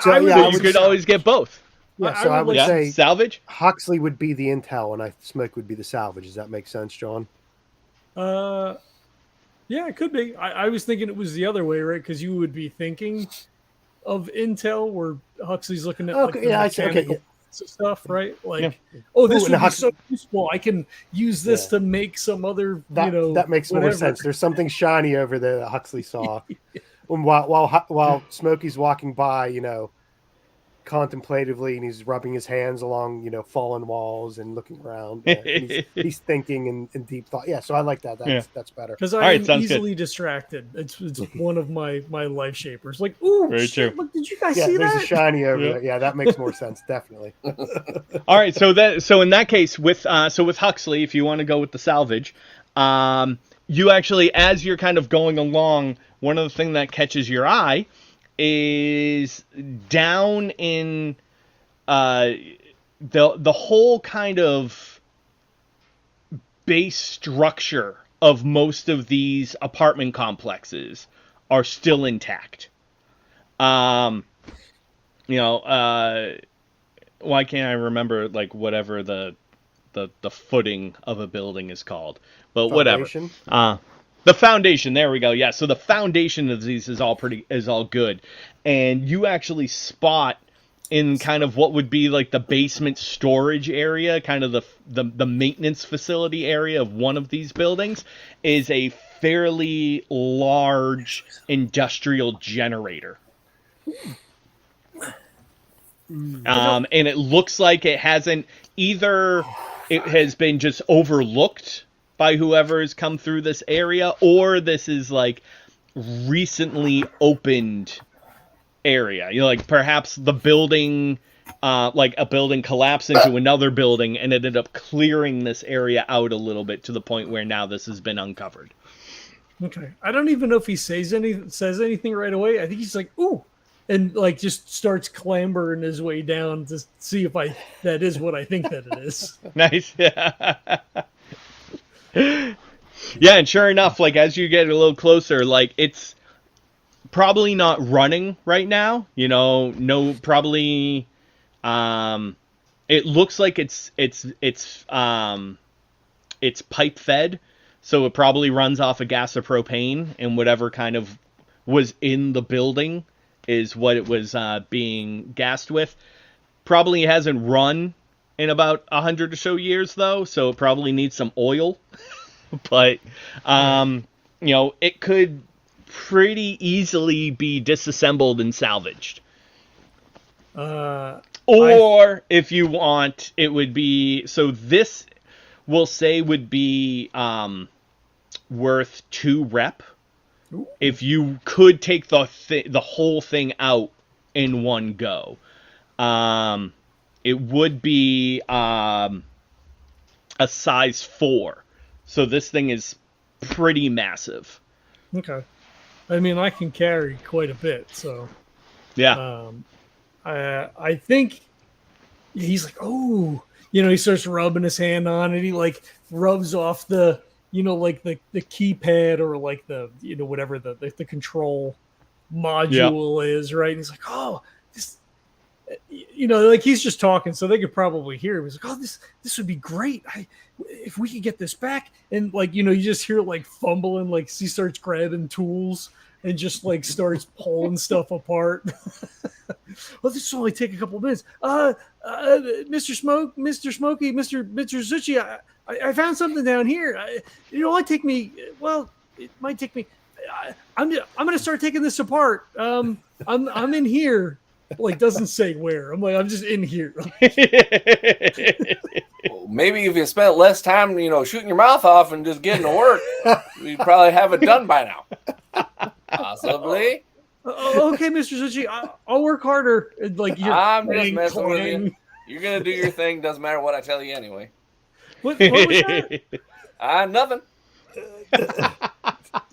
So, I would yeah, So I you would could say- always get both. Yeah, I so I would would like- say Salvage. Huxley would be the intel, and Smoke would be the salvage. Does that make sense, John? Yeah, it could be. I was thinking it was the other way, right? Because you would be thinking of intel where Huxley's looking at like Okay, the yeah, I see. Okay, mechanical yeah. stuff, right? Like, Yeah. oh, this Ooh, and would be Hux- so useful. I can use this Yeah. to make some other, That makes more whatever. sense. There's something shiny over there that Huxley saw. And while Smokey's walking by, contemplatively, and he's rubbing his hands along, fallen walls and looking around. And he's thinking in deep thought. Yeah, so I like that. That's better. Because All I right, am sounds easily distracted. It's one of my life shapers. Like, ooh, Very shit, true. look, did you guys Yeah, see there's that? a shiny over Yeah. there. Yeah, that makes more sense. Definitely. All right, so in that case, with Huxley, if you want to go with the salvage, you actually, as you're kind of going along, one of the things that catches your eye is down in the whole kind of base structure of most of these apartment complexes are still intact. Why can't I remember like whatever the footing of a building is called? But Foundation? whatever. The foundation, there we go. Yeah, so the foundation of these is all good. And you actually spot in kind of what would be like the basement storage area, kind of the maintenance facility area of one of these buildings, is a fairly large industrial generator. And it looks like it has been just overlooked by whoever has come through this area, or this is like recently opened area. Like perhaps the building, like a building collapsed into another building and ended up clearing this area out a little bit to the point where now this has been uncovered. Okay. I don't even know if he says anything right away. I think he's like, ooh, and like just starts clambering his way down to see if that is what I think that it is. Nice. Yeah, and sure enough, like as you get a little closer, like it's probably not running right now. No, probably. It looks like it's pipe fed, so it probably runs off of gas or propane, and whatever kind of was in the building is what it was being gassed with. Probably hasn't run in about 100 or so years, though, so it probably needs some oil. But, it could pretty easily be disassembled and salvaged. If you want, it would be... So this, we'll say, would be worth 2 rep. Ooh. If you could take the whole thing out in one go. It would be a size 4. So this thing is pretty massive. Okay. I mean, I can carry quite a bit, so... Yeah. I think he's like, oh, he starts rubbing his hand on it. He like rubs off the, like the keypad or like the, whatever the control module is, right? And he's like, oh, this, like he's just talking, so they could probably hear him. He's like, oh, this would be great. If we could get this back, and like, you just hear like fumbling, like he starts grabbing tools and just like starts pulling stuff apart. Well, this will only take a couple of minutes. Mr. Smokey, Mr. Zuchy, I found something down here. It might take me. Well, it might take me. I'm gonna start taking this apart. I'm in here. Like, doesn't say where. I'm just in here. Well, maybe if you spent less time, shooting your mouth off and just getting to work, we'd probably have it done by now. Possibly. Okay, Mr. Zuchy, I'll work harder. Like I'm just messing with you. You're gonna do your thing. Doesn't matter what I tell you anyway. What was that? Nothing.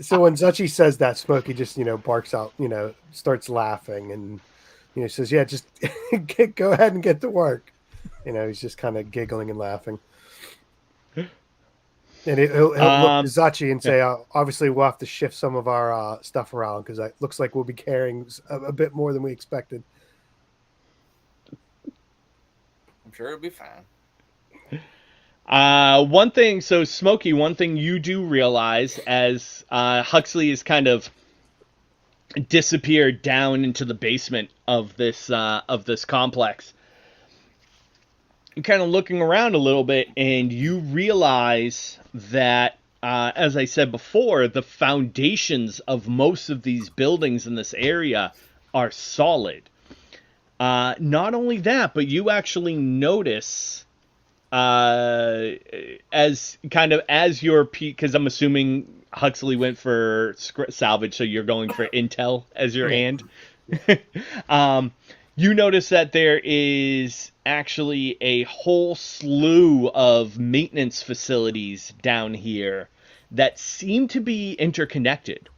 So when Zuchy says that, Smokey just barks out, starts laughing, and says, "Yeah, just go ahead and get to work." He's just kind of giggling and laughing. And he'll look to Zuchy and say, obviously, we'll have to shift some of our stuff around because it looks like we'll be carrying a bit more than we expected. I'm sure it'll be fine. One thing, so Smokey, one thing you do realize as Huxley is kind of disappeared down into the basement of this complex. You're kind of looking around a little bit, and you realize that, as I said before, the foundations of most of these buildings in this area are solid. Not only that, but you actually notice, as your because I'm assuming Huxley went for salvage, so you're going for intel as your hand. You notice that there is actually a whole slew of maintenance facilities down here that seem to be interconnected.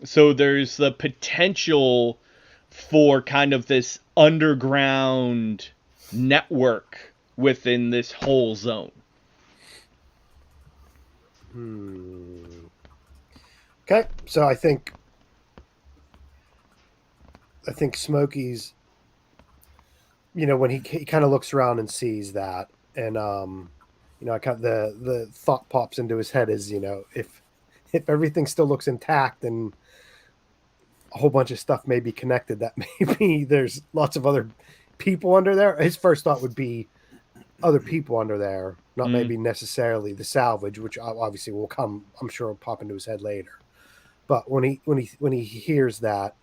So there's the potential for kind of this underground network within this whole zone. Okay, so I think Smokey's, when he kind of looks around and sees that, and I kind of the thought pops into his head is, if everything still looks intact and a whole bunch of stuff may be connected, that maybe there's lots of other people under there. His first thought would be other people under there, not maybe necessarily the salvage, which obviously will come, I'm sure, will pop into his head later. But when he hears that,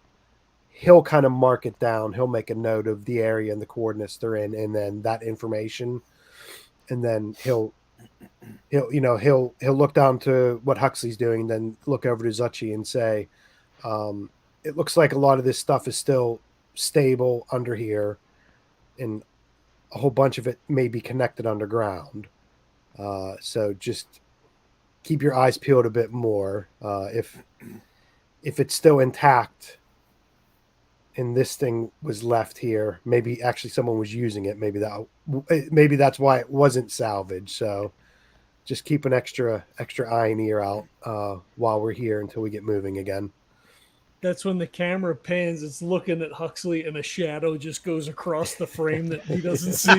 he'll kind of mark it down. He'll make a note of the area and the coordinates they're in, and then that information, and then he'll look down to what Huxley's doing, and then look over to Zuchy and say, it looks like a lot of this stuff is still stable under here, and a whole bunch of it may be connected underground. So just keep your eyes peeled a bit more. If it's still intact and this thing was left here, maybe actually someone was using it. Maybe that's why it wasn't salvaged. So just keep an extra eye and ear out while we're here until we get moving again. That's when the camera pans, it's looking at Huxley, and a shadow just goes across the frame that he doesn't see.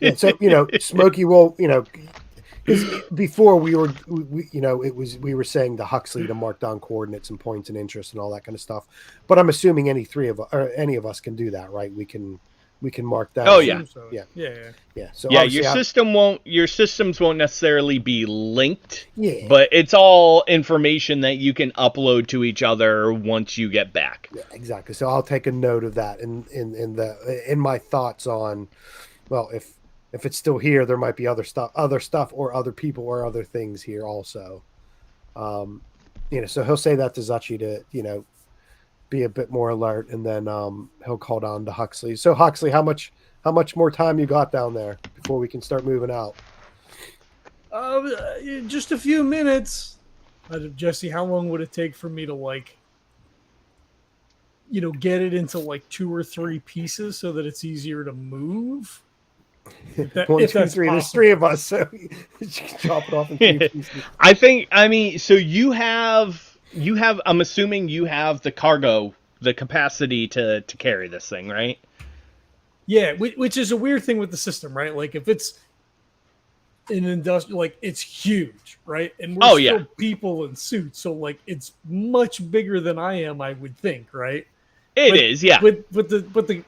Yeah, so, Smokey will, because before we were saying to Huxley to mark down coordinates and points and interest and all that kind of stuff. But I'm assuming any of us can do that, right? We can mark down. Oh yeah. So. Yeah. So yeah, your systems won't necessarily be linked. Yeah. But it's all information that you can upload to each other once you get back. Yeah, exactly. So I'll take a note of that in my thoughts on, well, if it's still here, there might be other stuff or other people or other things here also. So he'll say that to Zuchy to, be a bit more alert, and then he'll call down to Huxley. So Huxley, how much more time you got down there before we can start moving out? Just a few minutes. Jesse, how long would it take for me to get it into 2 or 3 pieces so that it's easier to move? One, two, three. There's 3 of us, so you can chop it off in 3 pieces. So you have, I'm assuming you have the cargo, the capacity to carry this thing, right? Yeah, which is a weird thing with the system, right? Like, if it's an industrial, it's huge, right? And we're still people in suits, so it's much bigger than I am, I would think, right? It is, yeah. But the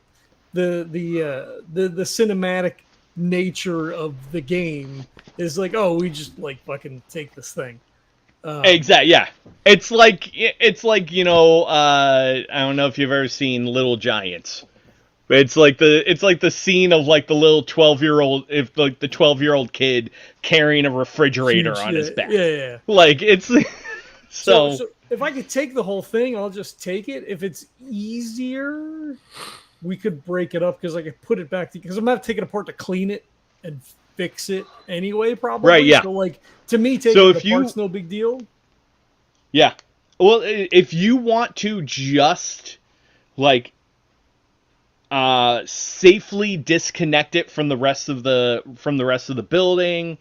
cinematic nature of the game is we just fucking take this thing. Exactly. Yeah. It's like I don't know if you've ever seen Little Giants. It's like the scene of the little 12-year-old, the 12-year-old kid carrying a refrigerator on his back. Yeah. It's so if I could take the whole thing, I'll just take it. If it's easier, we could break it up because I could put it back because I'm not taking it apart to clean it and fix it anyway, probably. Right, yeah. So to me, taking it apart's no big deal. Yeah. Well, if you want to just safely disconnect it from the rest of the building,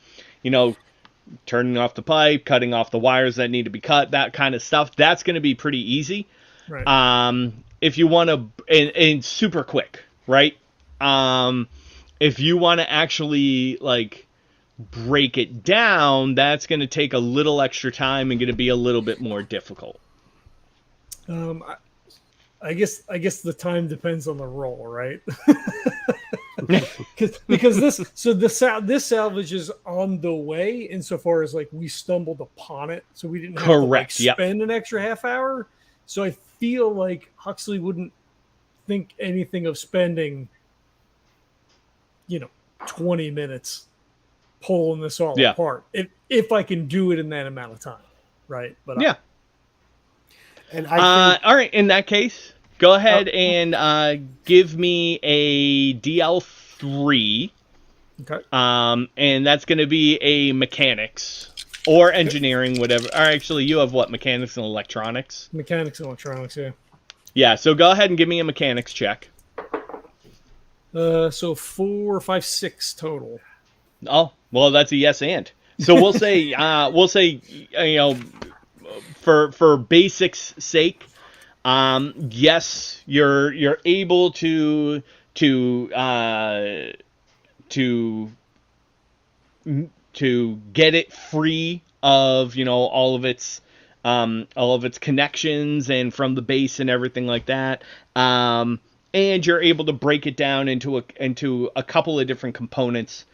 turning off the pipe, cutting off the wires that need to be cut, that kind of stuff, that's going to be pretty easy. Right. If you want to and super quick, right? If you want to actually like break it down, that's going to take a little extra time and going to be a little bit more difficult. I guess the time depends on the roll, right? because this salvage is on the way insofar as like we stumbled upon it, so we didn't have to like spend an extra half hour. So I feel like Huxley wouldn't think anything of spending, 20 minutes pulling this all apart. If I can do it in that amount of time, right? But yeah. And I think, all right, in that case, go ahead and give me a DL3. Okay. And that's going to be a mechanics or engineering, whatever. Or actually, you have what? Mechanics and electronics? Mechanics and electronics, yeah. Yeah, so go ahead and give me a mechanics check. So 4, 5, 6 total. Oh, well, that's a yes and. So we'll say, for basics' sake, yes, you're able to get it free of all of its connections and from the base and everything like that. And you're able to break it down into a couple of different components,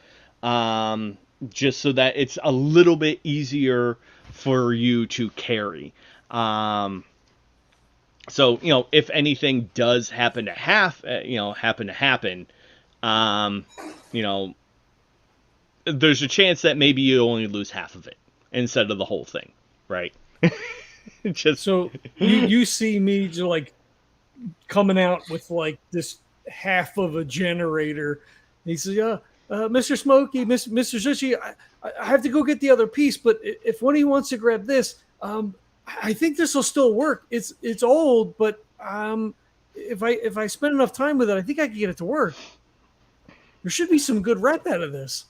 just so that it's a little bit easier for you to carry. So if anything does happen to happen, there's a chance that maybe you only lose half of it instead of the whole thing, right? Just so you see me just like coming out with like this half of a generator. He says, Mr. Smokey, Mr. Zuchy, I have to go get the other piece, but if one of you wants to grab this, I think this will still work. It's old, but if I spend enough time with it, I think I can get it to work. There should be some good rep out of this.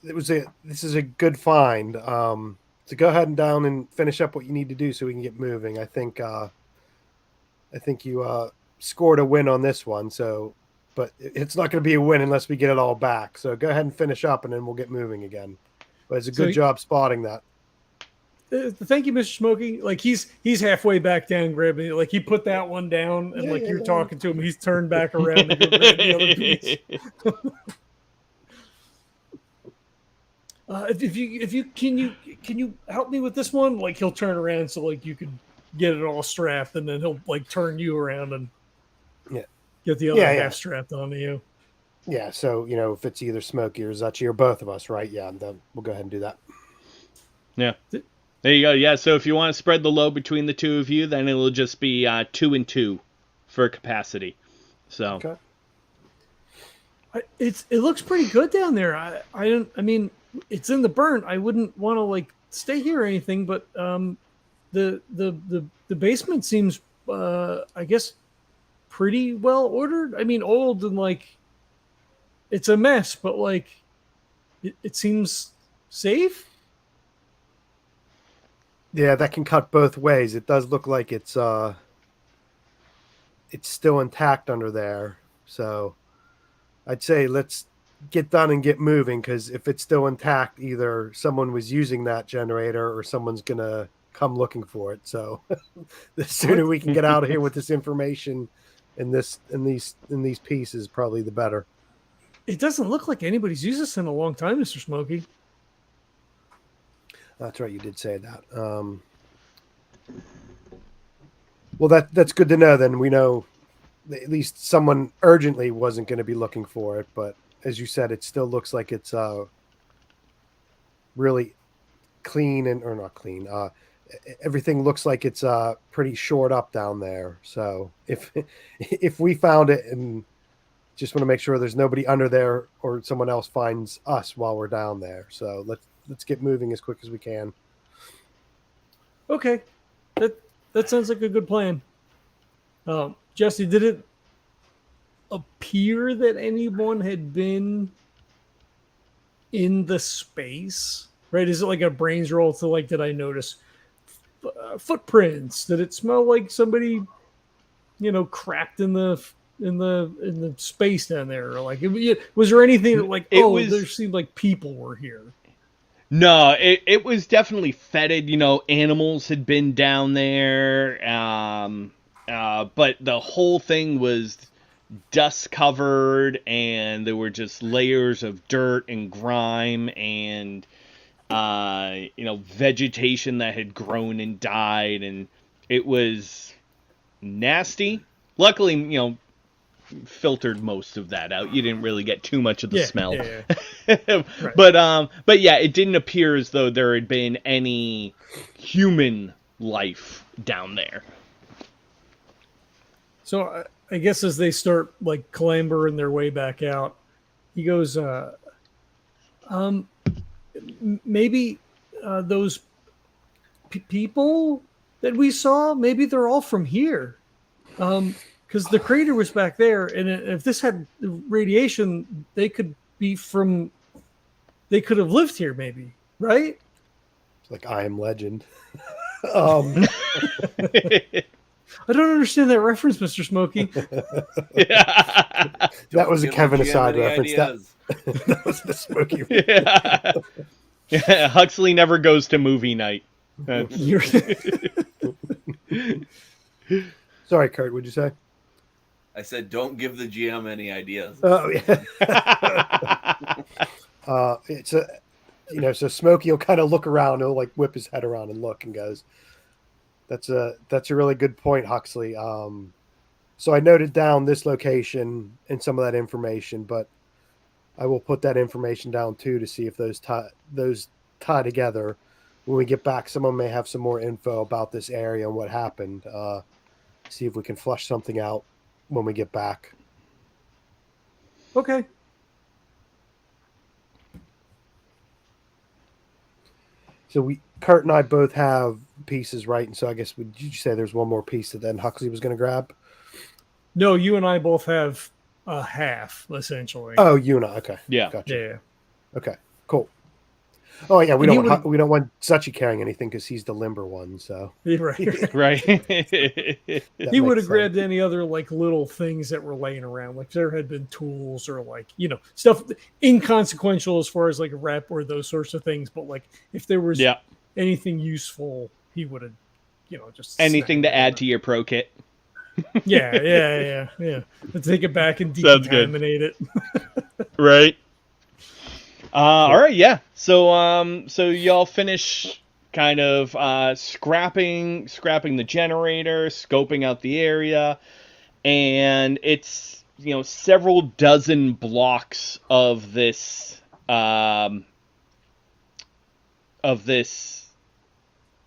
This is a good find. So go ahead and down and finish up what you need to do so we can get moving. I think you scored a win on this one. So, but it's not going to be a win unless we get it all back. So go ahead and finish up, and then we'll get moving again. But it's a good job spotting that. Thank you, Mr. Smokey. Like he's halfway back down grabbing it. Like he put that one down, and you're talking to him, he's turned back around to go grab the other piece. If you can you help me with this one? Like he'll turn around so like you can get it all strapped, and then he'll like turn you around and get the other half strapped onto you. Yeah. So if it's either Smokey or Zuchy or both of us, right? Yeah. Then we'll go ahead and do that. Yeah. There you go. Yeah. So if you want to spread the load between the two of you, then it will just be 2 and 2 for capacity. So. Okay. It looks pretty good down there. I mean, it's in the burn. I wouldn't want to like stay here or anything, but the basement seems I guess pretty well ordered. I mean, old and like it's a mess, but like it seems safe. Yeah, that can cut both ways. It does look like it's still intact under there. So I'd say let's get done and get moving, because if it's still intact, either someone was using that generator or someone's gonna come looking for it. So the sooner we can get out of here with this information and these pieces, probably the better. It doesn't look like anybody's used this in a long time, Mr. Smokey. That's right, you did say that. Well, that's good to know. Then we know at least someone urgently wasn't going to be looking for it. But as you said, it still looks like it's really clean or not clean. Everything looks like it's pretty shored up down there. So if we found it, and just want to make sure there's nobody under there or someone else finds us while we're down there. So let's get moving as quick as we can. Okay, that sounds like a good plan. Jesse, did it appear that anyone had been in the space? Right? Is it like a brains roll to like, did I notice footprints? Did it smell like somebody, cracked in the space down there? Or like, was there anything that like, there seemed like people were here? No, it was definitely fetid. Animals had been down there, but the whole thing was dust covered, and there were just layers of dirt and grime and vegetation that had grown and died, and it was nasty. Luckily, filtered most of that out. You didn't really get too much of the smell. Yeah. Right. But yeah, it didn't appear as though there had been any human life down there. So I guess as they start like clambering their way back out, he goes, maybe those people that we saw, maybe they're all from here. Because the crater was back there, and if this had radiation, they could have lived here, maybe, right? It's like I Am Legend. I don't understand that reference, Mr. Smokey. That was a Kevin aside reference. That was the Smokey. Yeah. Huxley never goes to movie night. Sorry, Kurt. What'd you say? I said, don't give the GM any ideas. Oh yeah. It's a, so Smokey will kind of look around, he'll like whip his head around and look and goes, "That's a really good point, Huxley. So I noted down this location and some of that information, but I will put that information down too to see if those tie together. When we get back, someone may have some more info about this area and what happened. See if we can flush something out when we get back." Okay. So Kurt and I both have pieces, right? And so I guess, did you say there's one more piece that then Huxley was going to grab? No, you and I both have a half, essentially. Oh, you and I. Okay. Yeah. Gotcha. Yeah. Okay. Cool. Oh yeah, we don't want Zuchy carrying anything because he's the limber one. So right. Right. He would have grabbed any other like little things that were laying around, like there had been tools or like stuff inconsequential as far as like a rep or those sorts of things. But like if there was anything useful, he would have just anything to add to your pro kit. Yeah. Let's take it back and decontaminate it. Right. All right, yeah. So y'all finish kind of scrapping the generator, scoping out the area, and it's several dozen blocks of this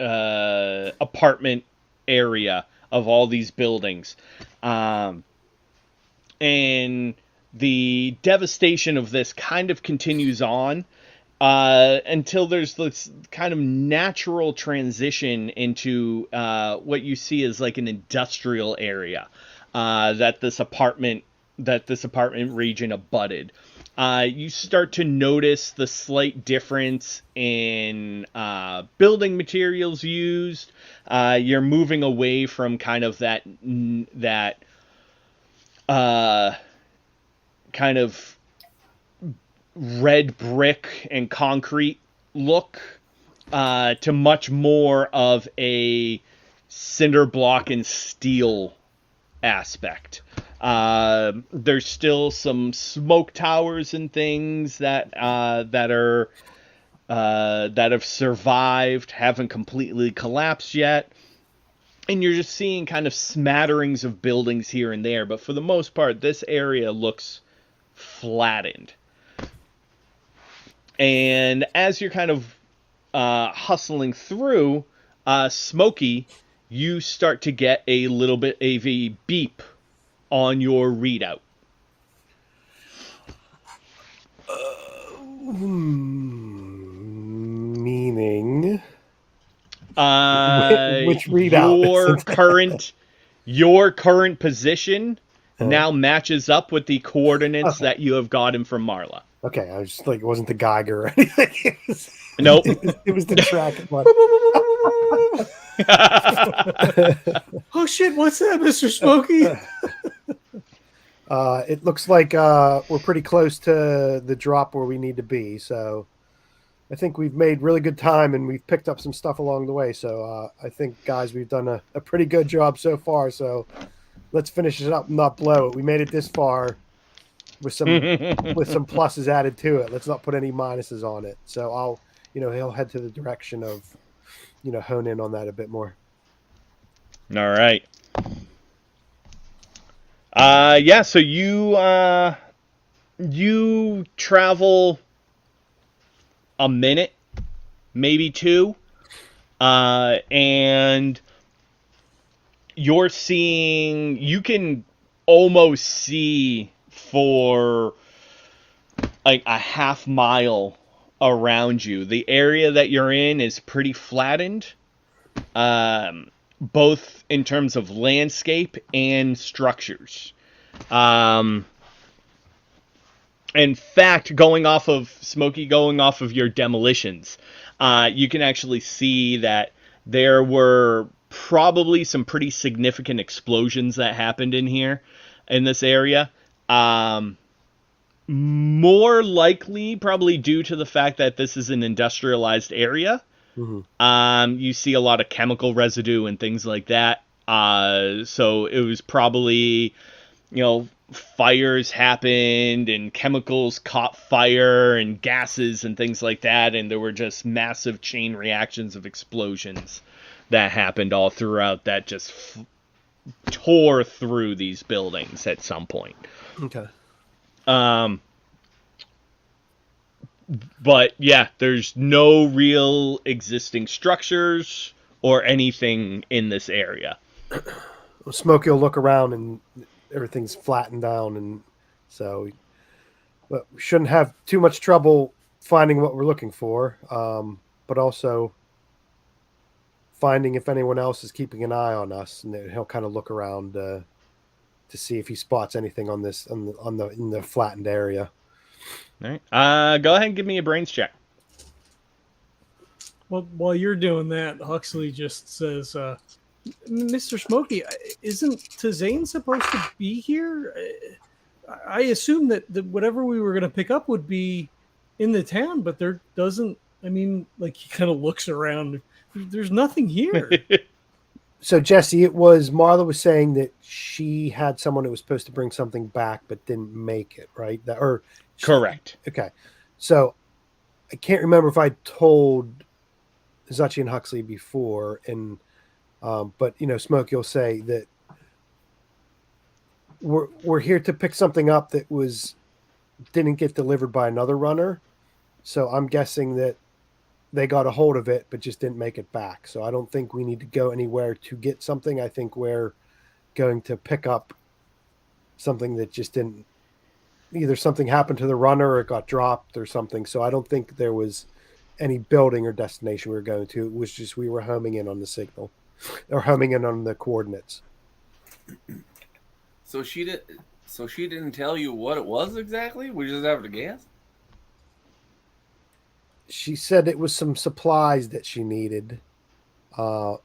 apartment area of all these buildings, and the devastation of this kind of continues on until there's this kind of natural transition into what you see as like an industrial area that this apartment region abutted. You start to notice the slight difference in building materials used. You're moving away from kind of that kind of red brick and concrete look to much more of a cinder block and steel aspect. There's still some smoke towers and things that have survived, haven't completely collapsed yet. And you're just seeing kind of smatterings of buildings here and there, but for the most part, this area looks flattened. And as you're kind of hustling through, Smokey, you start to get a little bit of a beep on your readout. Meaning? Which readout? Your current position now matches up with the coordinates that you have gotten from Marla. Okay, I was just like, it wasn't the Geiger or anything. Nope. It was the track one. Oh shit! What's that, Mr. Smokey? It looks like we're pretty close to the drop where we need to be. So I think we've made really good time and we've picked up some stuff along the way. So I think, guys, we've done a pretty good job so far. So let's finish it up and not blow it. We made it this far with some pluses added to it. Let's not put any minuses on it. So he'll head to the direction of, hone in on that a bit more. All right. Yeah, so you travel a minute, maybe two, and you can almost see for like a half mile around you. The area that you're in is pretty flattened, both in terms of landscape and structures. In fact, going off of your demolitions, you can actually see that there were probably some pretty significant explosions that happened in this area. More likely, probably due to the fact that this is an industrialized area. Mm-hmm. You see a lot of chemical residue and things like that. So it was probably, fires happened and chemicals caught fire and gases and things like that. And there were just massive chain reactions of explosions that happened all throughout that just tore through these buildings at some point. Okay. But yeah, there's no real existing structures or anything in this area. Well, Smokey will look around and everything's flattened down, and so we shouldn't have too much trouble finding what we're looking for, but also finding if anyone else is keeping an eye on us, and he'll kind of look around to see if he spots anything on this in the flattened area. All right. Go ahead and give me a brains check. Well, while you're doing that, Huxley just says, Mr. Smokey, isn't Tazane supposed to be here? I assume that whatever we were going to pick up would be in the town, but there doesn't, he kind of looks around. There's nothing here. So, Jesse, it was Marla was saying that she had someone who was supposed to bring something back but didn't make it, right? Correct. Okay. So, I can't remember if I told Zuchy and Huxley before, and but Smokey will say that we're here to pick something up that didn't get delivered by another runner. So I'm guessing that they got a hold of it but just didn't make it back. So I don't think we need to go anywhere to get something. I think we're going to pick up something that just didn't, either something happened to the runner or it got dropped or something. So I don't think there was any building or destination we were going to. It was just we were homing in on the signal or homing in on the coordinates. So she didn't tell you what it was exactly? We just have to guess? She said it was some supplies that she needed. No,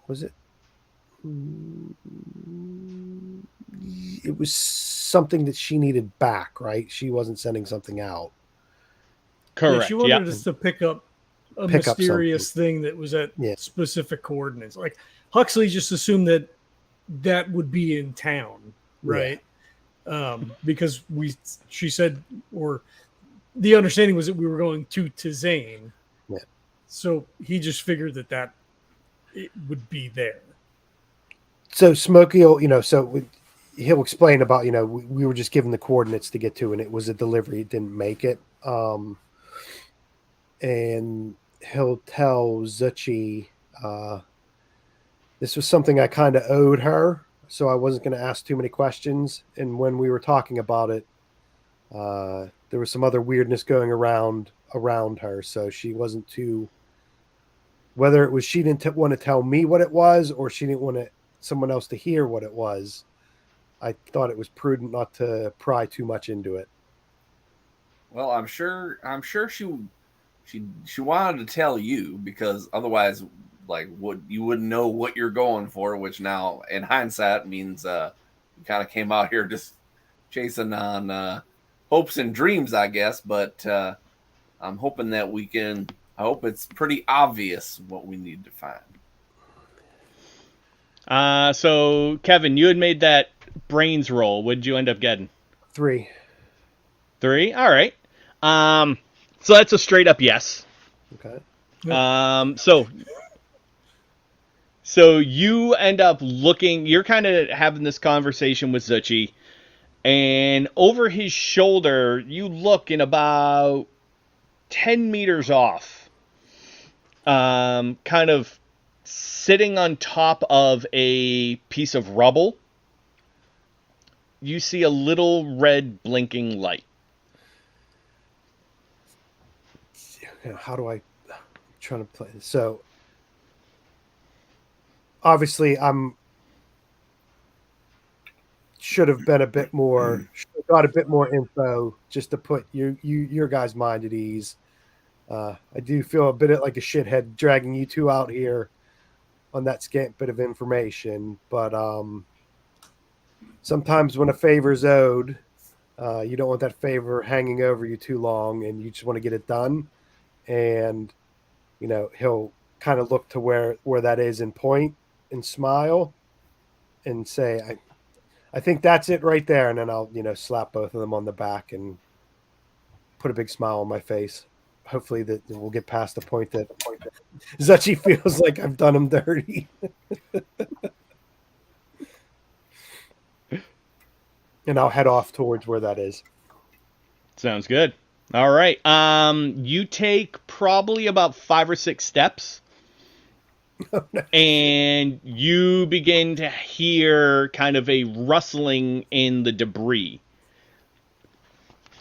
was it? It was something that she needed back, right? She wasn't sending something out. Correct. Yeah, she wanted us to pick up a mysterious thing that was at specific coordinates. Like Huxley just assumed that would be in town, right? Yeah. Because she said, or the understanding was that we were going to Tazane. Yeah. So he just figured that it would be there. So Smokey will, he'll explain about, we were just given the coordinates to get to, and it was a delivery. It didn't make it. And he'll tell Zuchy, this was something I kind of owed her, so I wasn't going to ask too many questions. And when we were talking about it, there was some other weirdness going around her, so she wasn't too. Whether it was she didn't want to tell me what it was, or she didn't want someone else to hear what it was, I thought it was prudent not to pry too much into it. Well, I'm sure she wanted to tell you because otherwise, like, you wouldn't know what you're going for. Which now, in hindsight, means you kind of came out here just chasing on hopes and dreams, I guess. But I'm hoping that we can. I hope it's pretty obvious what we need to find. So Kevin, you had made that brains roll. What did you end up getting? 3. 3. All right. So that's a straight up yes. Okay. So you end up looking. You're kind of having this conversation with Zuchy, and over his shoulder, you look in about 10 meters off, kind of sitting on top of a piece of rubble. You see a little red blinking light. How do I trying to play this? So obviously should have been a bit more, got a bit more info just to put your guys' mind at ease. I do feel a bit like a shithead dragging you two out here on that scant bit of information, but sometimes when a favor's owed, you don't want that favor hanging over you too long, and you just want to get it done. And he'll kind of look to where that is and point and smile and say, I think that's it right there. And then I'll slap both of them on the back and put a big smile on my face. Hopefully that we'll get past the point that Zuchy feels like I've done him dirty. And I'll head off towards where that is. Sounds good. All right. You take probably about 5 or 6 steps, and you begin to hear kind of a rustling in the debris.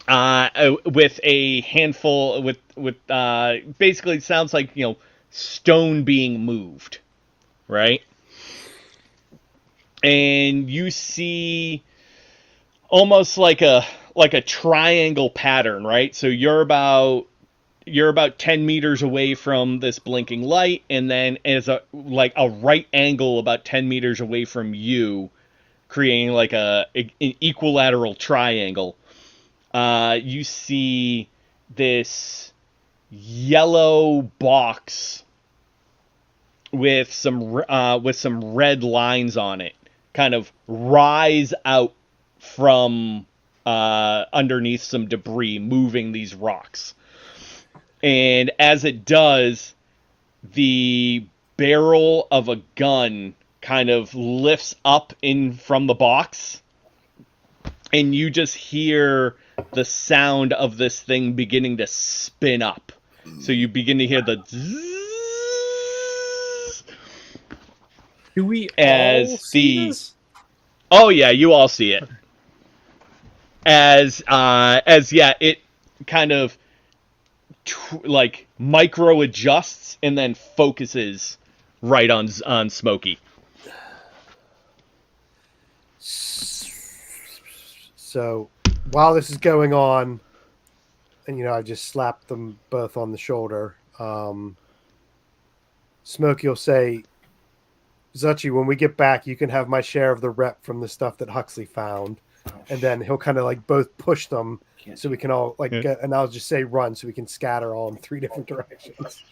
With a handful, with basically it sounds like stone being moved, right? And you see almost like a triangle pattern, right? So you're about 10 meters away from this blinking light, and then as a right angle about 10 meters away from you, creating like an equilateral triangle. You see this yellow box with some red lines on it kind of rise out from underneath some debris, moving these rocks. And as it does, the barrel of a gun kind of lifts up in from the box, and you just hear the sound of this thing beginning to spin up. So you begin to hear the zzz. Do we all see this? Oh yeah, you all see it. As it kind of micro adjusts and then focuses right on Smokey. So while this is going on, and I just slapped them both on the shoulder, Smokey will say, Zuchy, when we get back, you can have my share of the rep from the stuff that Huxley found. And then he'll kind of both push them so we can all and I'll just say run so we can scatter all in 3 different directions.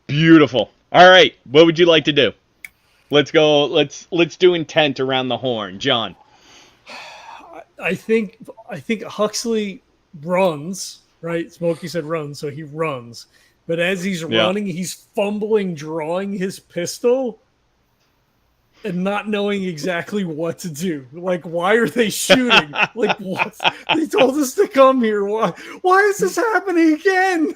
Beautiful. All right. What would you like to do? Let's go. Let's do intent around the horn. John. I think Huxley runs, right? Smokey said run, so he runs. But as he's running, he's fumbling, drawing his pistol and not knowing exactly what to do. Like, why are they shooting? Like, what? They told us to come here. Why is this happening again?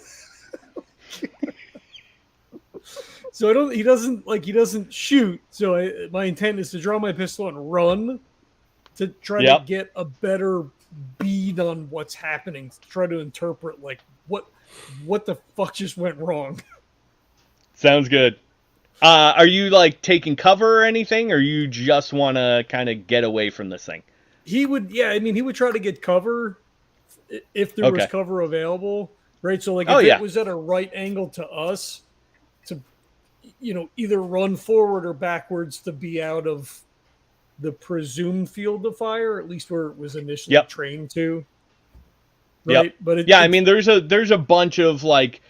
So he doesn't shoot. So my intent is to draw my pistol and run to try to get a better bead on what's happening, to try to interpret what the fuck just went wrong. Sounds good. Are you taking cover or anything, or you just want to kind of get away from this thing? He would try to get cover, if there was Okay. cover available, right? So like Oh, if yeah. it was at a right angle to us, to either run forward or backwards to be out of the presumed field of fire, at least where it was initially Yep. trained to. Yep. Right, but Yeah, I mean, there's a bunch of like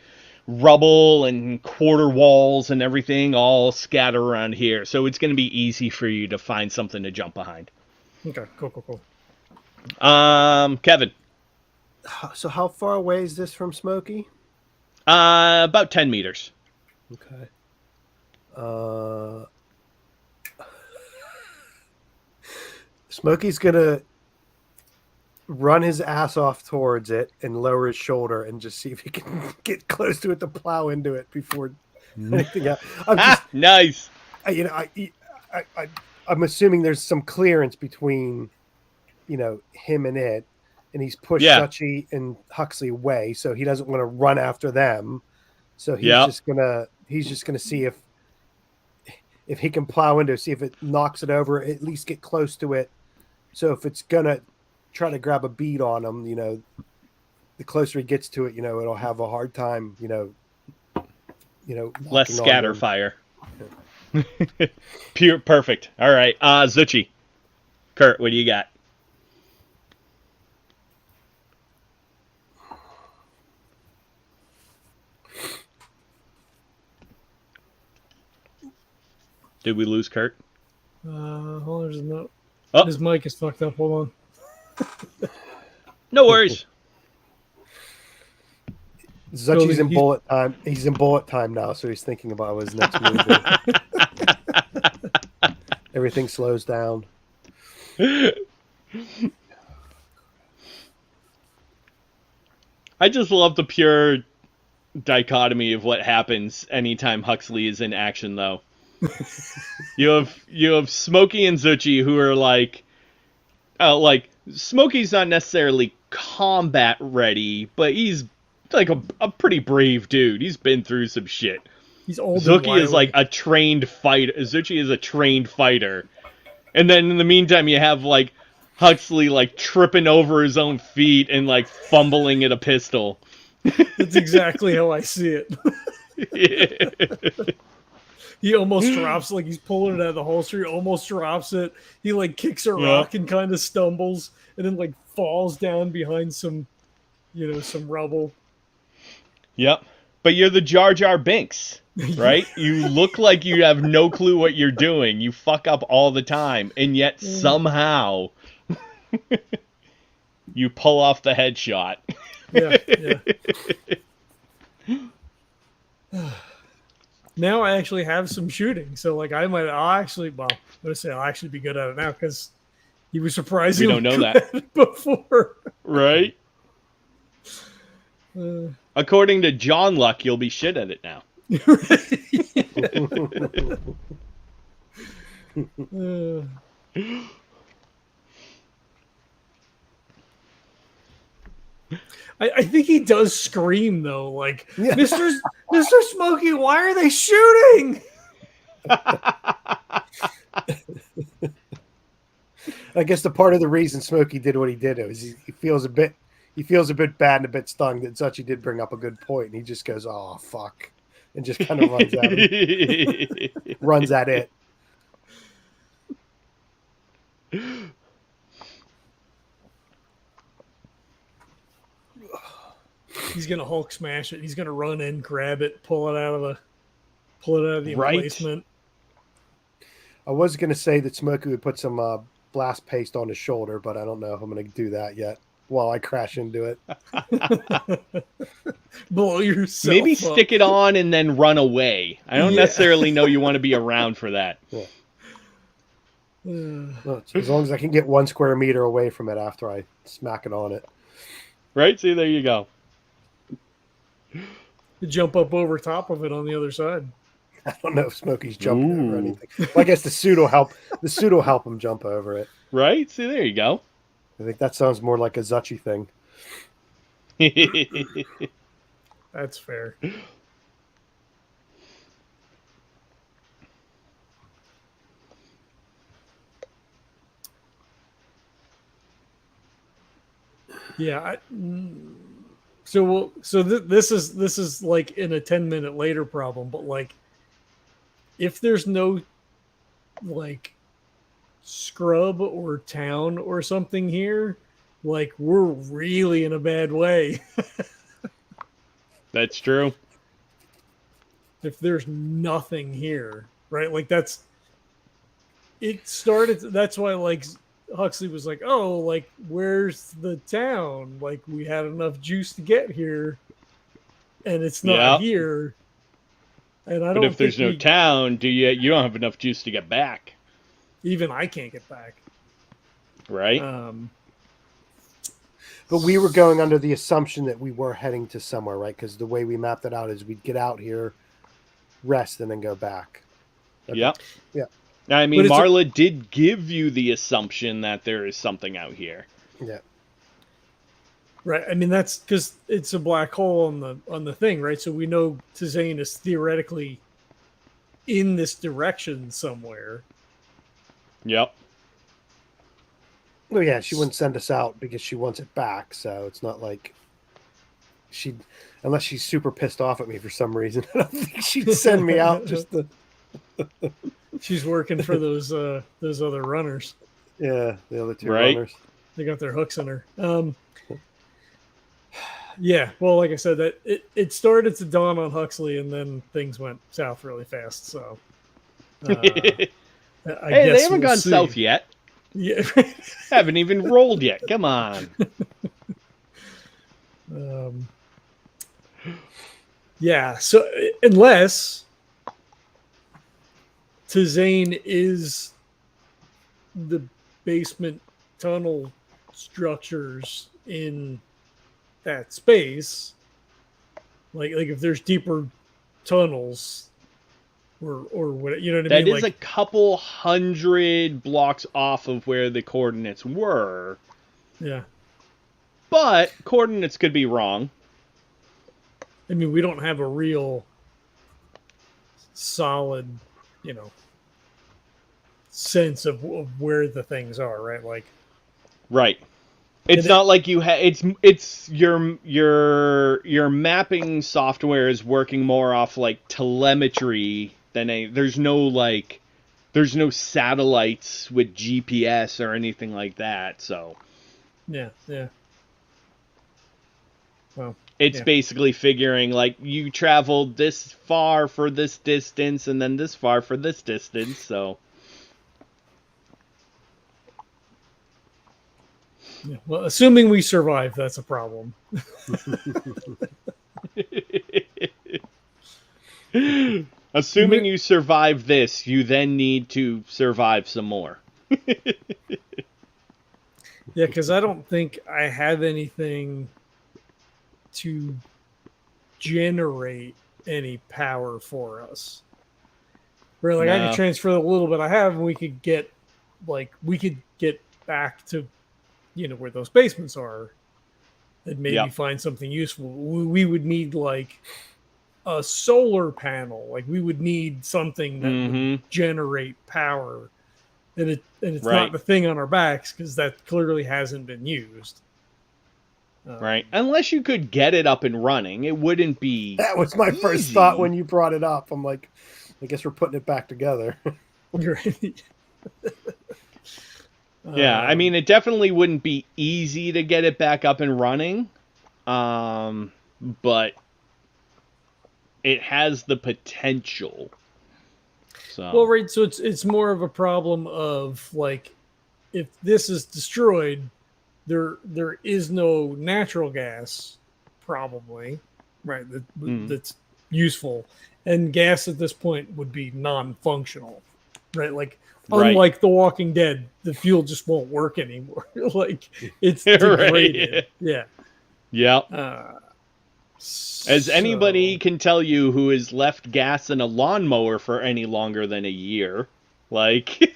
rubble and quarter walls and everything all scattered around here, so it's going to be easy for you to find something to jump behind. okay, cool. Kevin, So how far away is this from Smokey? about 10 meters. Okay. Smokey's gonna run his ass off towards it and lower his shoulder and just see if he can get close to it to plow into it before anything else. Nice. I'm assuming there's some clearance between, him and it, and he's pushed Yeah. Zuchy and Huxley away, so he doesn't want to run after them. So he's Yep. just gonna see if he can plow into it, see if it knocks it over, at least get close to it. So if it's gonna try to grab a bead on him, the closer he gets to it, it'll have a hard time, Less knocking scatter on him. fire. Pure perfect. All right. Zuchy. Kurt, what do you got? Did we lose Kurt? Hold on, there's a note. Oh. His mic is fucked up. Hold on. No worries. Zuchy's in bullet time. He's in bullet time now, so he's thinking about his next move. Everything slows down. I just love the pure dichotomy of what happens anytime Huxley is in action, though. You have Smokey and Zuchy who are like Smokey's not necessarily combat ready, but he's like a pretty brave dude. He's been through some shit. He's old. Zuchy is like a trained fighter. Zuchy is a trained fighter, and then in the meantime, you have like Huxley like tripping over his own feet and like fumbling at a pistol. That's exactly how I see it. He almost drops, like he's pulling it out of the holster. He almost drops it. He like kicks a rock and kind of stumbles, and then like falls down behind some rubble. Yep. But you're the Jar Jar Binks, right? You look like you have no clue what you're doing. You fuck up all the time, and yet somehow you pull off the headshot. Yeah. Now I actually have some shooting, so like I'll actually be good at it now because he was surprisingly We don't know that before, right? According to John Luck, you'll be shit at it now. I think he does scream though, like Mr. Smokey, why are they shooting? I guess the part of the reason Smokey did what he did is he feels a bit bad and a bit stung that Zuchy did bring up a good point, and he just goes, "Oh fuck," and just kind of runs at him, runs at it. He's gonna Hulk smash it. He's gonna run in, grab it, pull it out of the emplacement. I was gonna say that Smokey would put some blast paste on his shoulder, but I don't know if I'm gonna do that yet while I crash into it. Blow yourself Maybe up. stick it on and then run away. I don't necessarily know you want to be around for that. Yeah. Well, as long as I can get 1 square meter away from it after I smack it on it. Right? See, there you go. You jump up over top of it on the other side. I don't know if Smokey's jumping over anything. Well, I guess the suit will help. The suit will help him jump over it. Right? See, there you go. I think that sounds more like a Zuchy thing. That's fair. Yeah. This is like in a 10-minute later problem, but like if there's no like scrub or town or something here, like we're really in a bad way. That's true. If there's nothing here, right? Like that's why like Huxley was like, oh, like where's the town? Like we had enough juice to get here and it's not here. And I but don't if there's no town, you don't have enough juice to get back. Even I can't get back. Right. But we were going under the assumption that we were heading to somewhere, right? Because the way we mapped it out is we'd get out here, rest, and then go back. Okay. Yep. Yeah. I mean, Marla did give you the assumption that there is something out here. Yeah. Right. I mean, that's because it's a black hole on the thing, right? So we know Tizane is theoretically in this direction somewhere. Yep. Well, yeah, she wouldn't send us out because she wants it back. So it's not like unless she's super pissed off at me for some reason, I don't think she'd send me out just to. She's working for those other runners. Yeah, the other two runners. They got their hooks in her. Yeah, well, like I said, that it started to dawn on Huxley, and then things went south really fast. So, I guess they haven't gone south yet. Yeah, haven't even rolled yet. Come on. Yeah. So unless Tizane is the basement tunnel structures in that space, like if there's deeper tunnels or what, you know what I mean? That is a couple hundred blocks off of where the coordinates were. Yeah. But coordinates could be wrong. I mean, we don't have a real solid, sense of where the things are, right? Like, right. It's not like you have. It's your mapping software is working more off like telemetry than there's no satellites with GPS or anything like that. So yeah. Well, it's basically figuring like you traveled this far for this distance and then this far for this distance. So. Yeah, well, assuming we survive, that's a problem. Assuming you survive this, you then need to survive some more. Yeah, because I don't think I have anything to generate any power for us. Where like I can transfer the little bit I have, and we could get back to where those basements are, and maybe find something useful. We would need like a solar panel. Like we would need something that would generate power, and it's not the thing on our backs because that clearly hasn't been used. Right, unless you could get it up and running, it wouldn't be. That was my first thought when you brought it up. I'm like, I guess we're putting it back together. Right. Yeah, I mean, it definitely wouldn't be easy to get it back up and running, but it has the potential. So. Well, right, so it's more of a problem of, like, if this is destroyed, there is no natural gas, probably, right, that's useful, and gas at this point would be non-functional, right, like, unlike The Walking Dead, the fuel just won't work anymore. Like it's degraded. Yeah. Yeah. As anybody can tell you who has left gas in a lawnmower for any longer than a year, like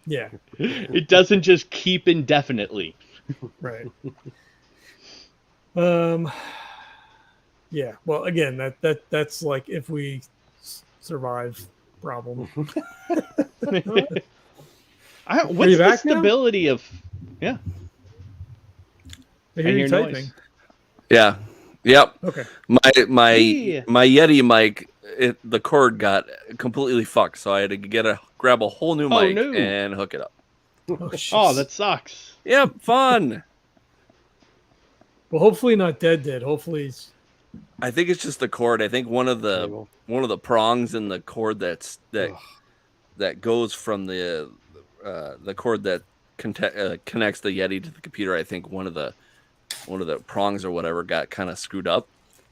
yeah, it doesn't just keep indefinitely. Right. Yeah. Well, again, that's like if we survive problem. What's the stability of? Yeah. I hear you hear typing. noise. Yeah. Yep. Okay. My Yeah. my Yeti mic, the cord got completely fucked, so I had to grab a whole new Oh, mic no. and hook it up. Oh, Oh, jeez. that sucks. Yep, fun. Well, hopefully not dead. Hopefully it's... I think it's just the cord. I think one of Cable. the prongs in the cord that goes from the cord that connects the Yeti to the computer. I think one of the prongs or whatever got kind of screwed up.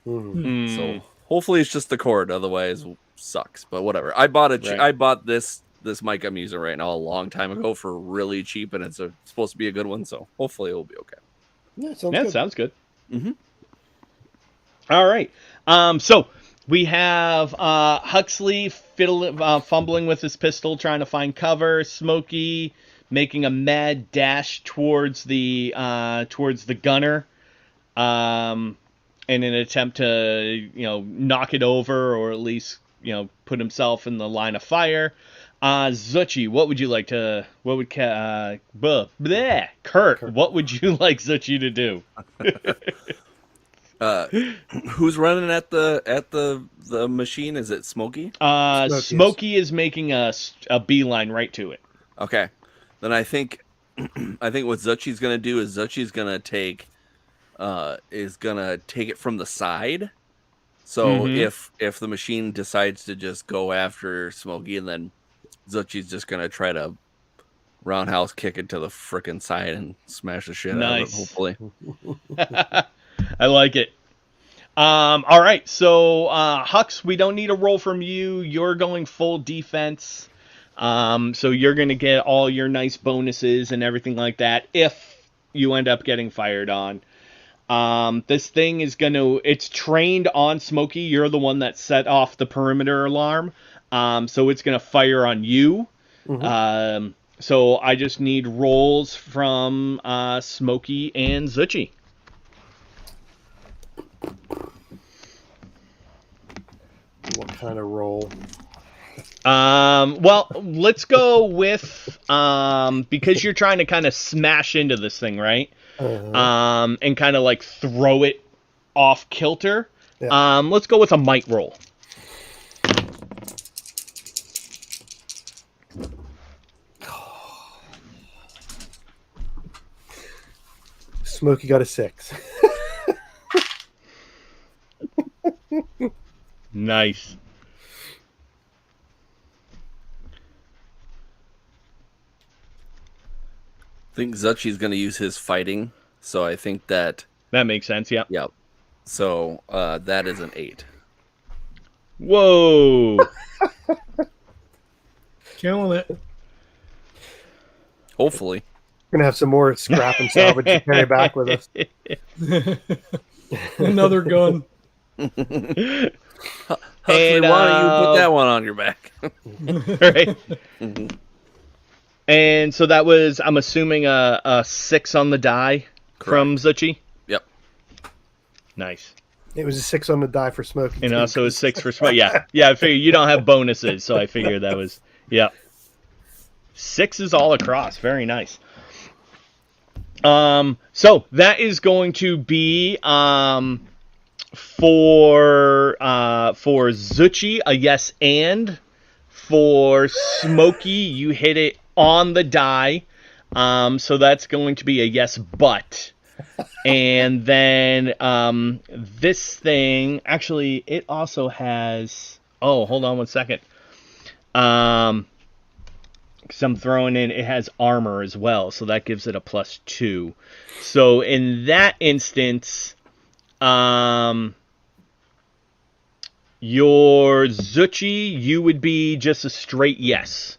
Mhm. So hopefully it's just the cord. Otherwise, sucks. But whatever. I bought Right. I bought this mic I'm using right now a long time ago for really cheap, and it's supposed to be a good one. So hopefully it will be okay. Yeah, sounds That good. sounds good. Mm-hmm. All right. So we have Huxley fumbling with his pistol, trying to find cover. Smokey making a mad dash towards the gunner, in an attempt to knock it over, or at least put himself in the line of fire. Zuchy, what would you like to? What would Kurt? What would you like Zuchy to do? Who's running at the machine? Is it Smokey? Smokey is making a beeline right to it. Okay, then I think what Zuchy's gonna do is Zuchy's gonna take it from the side. So if the machine decides to just go after Smokey, and then Zuchy's just gonna try to roundhouse kick it to the frickin' side and smash the shit out of it. Hopefully, I like it. All right, so Hux, we don't need a roll from you. You're going full defense. So you're going to get all your nice bonuses and everything like that if you end up getting fired on. This thing is it's trained on Smokey. You're the one that set off the perimeter alarm. So it's going to fire on you. Mhm. So I just need rolls from Smokey and Zuchy. What kind of roll? Well, let's go with because you're trying to kind of smash into this thing, right? And kind of like throw it off kilter. Yeah. Let's go with a might roll. Smokey got a 6. Nice. I think Zuchy's gonna use his fighting. So I think that makes sense. Yeah. Yep. So that is an 8. Whoa. Killing it. Hopefully. We're gonna have some more scrap and salvage to carry back with us. Another gun. Huxley, why don't you put that one on your back? Right. And so that was, I'm assuming, a 6 on the die. Correct. From Zuchy. Yep. Nice. It was a 6 on the die for Smokey. And too. also a 6 for Smokey. Yeah. I figure you don't have bonuses, so I figured that was, yeah. 6 is all across. Very nice. So that is going to be for Zuchy a yes, and for Smokey you hit it on the die, so that's going to be a yes, but. And then this thing, actually, it also has. Oh, hold on one second. Because I'm throwing in, it has armor as well, so that gives it a +2. So in that instance, your Zuchy, you would be just a straight yes.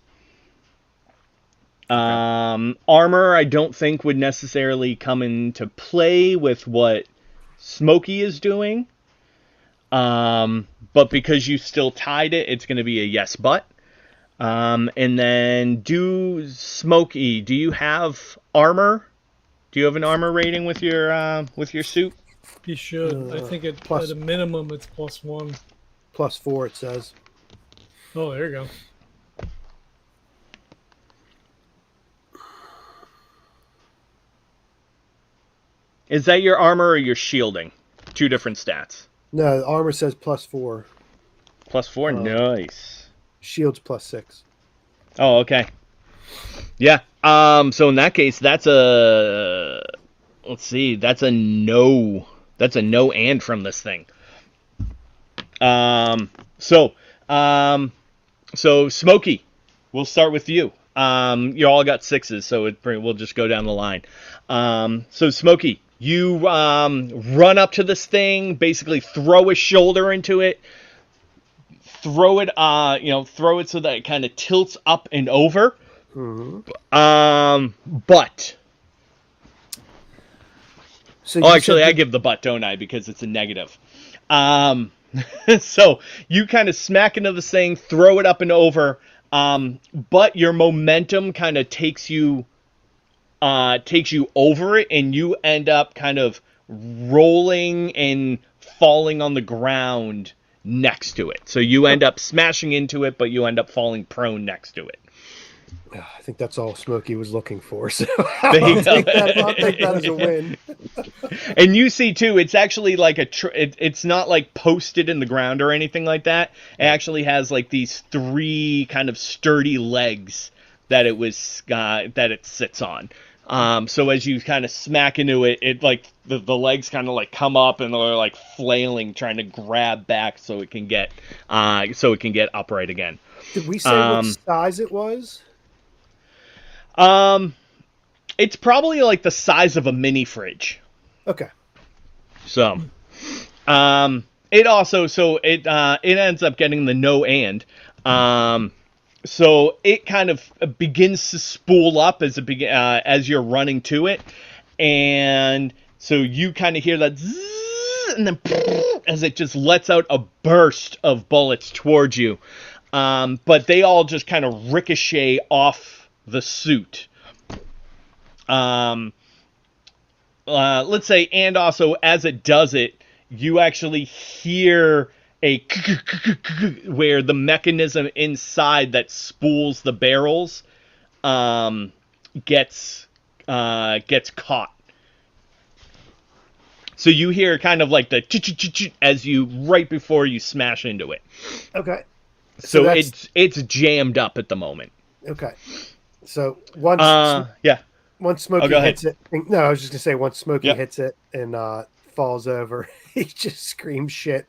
Armor, I don't think would necessarily come into play with what Smokey is doing. But because you still tied it, it's going to be a yes, but. And then Smokey, do you have armor? Do you have an armor rating with your suit? You should. I think at a minimum it's +1. +4, it says. Oh, there you go. Is that your armor or your shielding? Two different stats. No, armor says +4. +4, nice. Shields +6. Oh, okay. Yeah. So in that case, that's a. Let's see. That's a no. That's a no and from this thing. So Smokey, we'll start with you. You all got 6s, so we'll just go down the line. So Smokey, you run up to this thing, basically throw a shoulder into it, throw it so that it kind of tilts up and over. But So actually, I give the butt, don't I? Because it's a negative. So you kind of smack into this thing, throw it up and over, but your momentum kind of takes you over it, and you end up kind of rolling and falling on the ground next to it. So you end up smashing into it, but you end up falling prone next to it. I think that's all Smokey was looking for. So I'll take that as a win. And you see too, it's actually like it's not like posted in the ground or anything like that. It actually has like these 3 kind of sturdy legs that it sits on. So as you kind of smack into it, it like the legs kind of like come up and they're like flailing, trying to grab back so it can get upright again. Did we say what size it was? It's probably like the size of a mini fridge. Okay. So, it ends up getting the no and. So it kind of begins to spool up as you're running to it, and so you kind of hear that zzz, and then as it just lets out a burst of bullets towards you, but they all just kind of ricochet off the suit. Let's say, and also as it does it, you actually hear a where the mechanism inside that spools the barrels gets caught. So you hear kind of like the as you right before you smash into it. Okay. So it's jammed up at the moment. Okay. So once Smokey hits it, no, I was just gonna say once Smokey hits it and falls over, he just screams shit.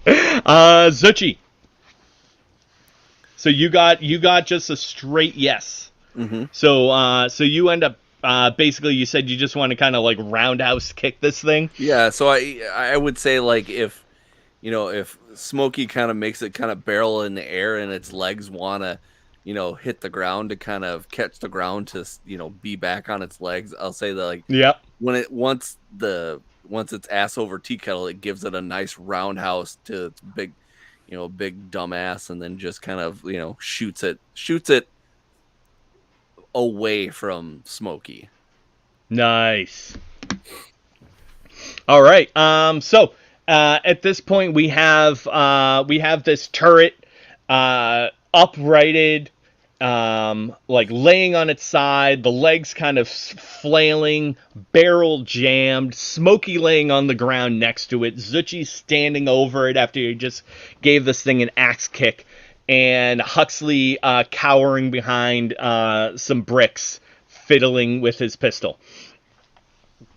Zuchy. So you got just a straight yes. Mm-hmm. So you end up basically, you said you just want to kind of like roundhouse kick this thing. Yeah. So I would say, like, if Smokey kind of makes it kind of barrel in the air and its legs want to, hit the ground to kind of catch the ground to, be back on its legs, I'll say that, like, once it's ass over tea kettle, it gives it a nice roundhouse to its big dumb ass, and then just kind of, shoots it away from Smokey. Nice. All right. So at this point we have this turret uprighted, like laying on its side, the legs kind of flailing, barrel jammed, Smokey laying on the ground next to it, Zuchy standing over it after he just gave this thing an axe kick, and Huxley cowering behind some bricks, fiddling with his pistol.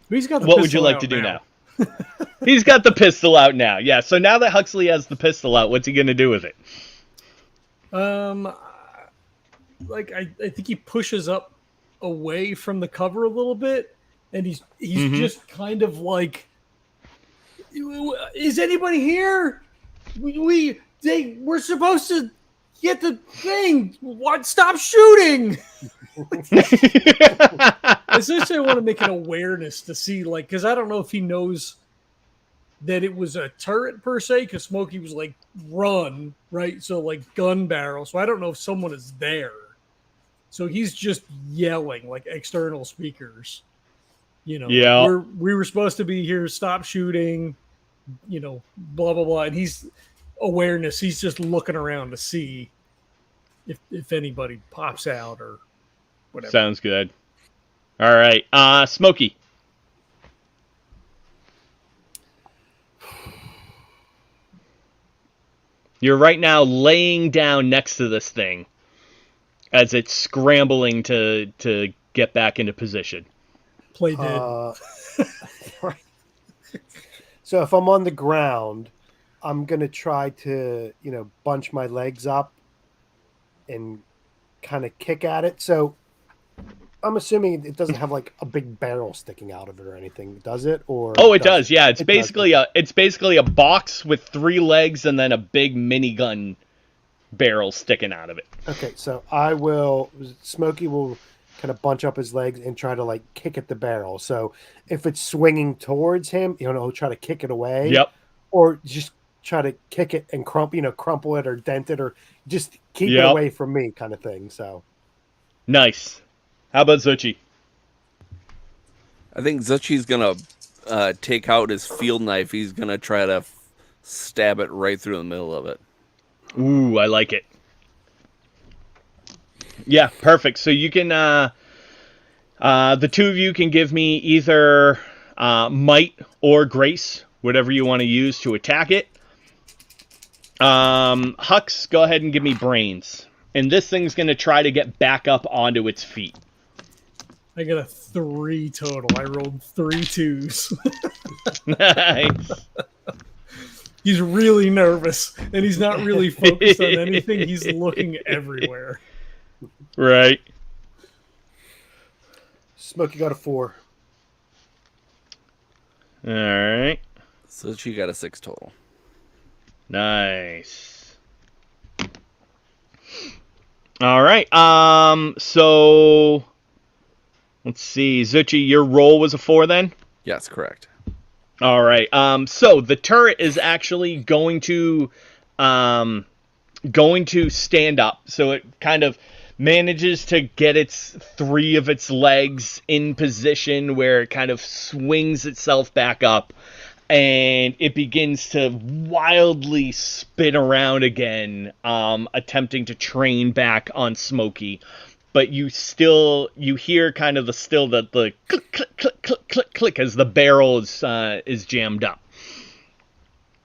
What would you like to do now? He's got the pistol out now. Yeah, so now that Huxley has the pistol out, what's he going to do with it? Like I think he pushes up away from the cover a little bit, and he's just kind of like, is anybody here? We're supposed to get the thing. What? Stop shooting! Essentially, I want to make an awareness to see, like, because I don't know if he knows that it was a turret per se, because Smokey was like, run, right? So like gun barrel. So I don't know if someone is there. So he's just yelling like external speakers. We were supposed to be here. Stop shooting. Blah blah blah. And he's awareness. He's just looking around to see if anybody pops out or whatever. Sounds good. All right. Smokey. You're right now laying down next to this thing as it's scrambling to get back into position. Play dead. Right. So if I'm on the ground, I'm gonna try to, bunch my legs up and kind of kick at it. So I'm assuming it doesn't have like a big barrel sticking out of it or anything, does it? Or Oh, it does. Yeah, it's It basically a box with 3 legs and then a big minigun barrel sticking out of it. Okay, so Smokey will kind of bunch up his legs and try to like kick at the barrel. So if it's swinging towards him, he'll try to kick it away. Yep. Or just try to kick it and crumple it or dent it or just keep it Yep. away from me kind of thing. So Nice. How about Zuchy? I think Zuchy's gonna take out his field knife. He's gonna try to stab it right through the middle of it. Ooh, I like it. Yeah, perfect. So you can, the two of you can give me either might or grace, whatever you want to use to attack it. Hux, go ahead and give me brains. And this thing's going to try to get back up onto its feet. I got a 3 total. I rolled 3 2s. Nice. He's really nervous, and he's not really focused on anything. He's looking everywhere. Right. Smokey got a 4. All right. Zuchy got a 6 total. Nice. All right. So let's see. Zuchy, your roll was a 4 then? Yes, correct. All right. So the turret is actually going to stand up. So it kind of manages to get its 3 of its legs in position where it kind of swings itself back up, and it begins to wildly spin around again, attempting to train back on Smokey. But you hear kind of the click click click click click click as the barrel is jammed up.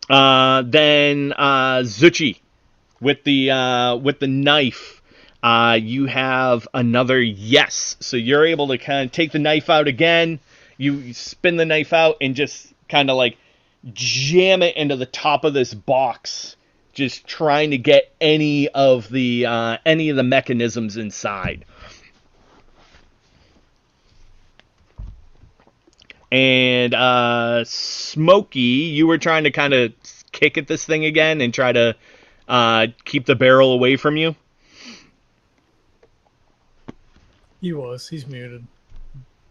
Then Zuchy with the knife, you have another yes. So you're able to kind of take the knife out again. You spin the knife out and just kind of like jam it into the top of this box, just trying to get any of the mechanisms inside. And Smokey, you were trying to kind of kick at this thing again and try to keep the barrel away from you. He's muted.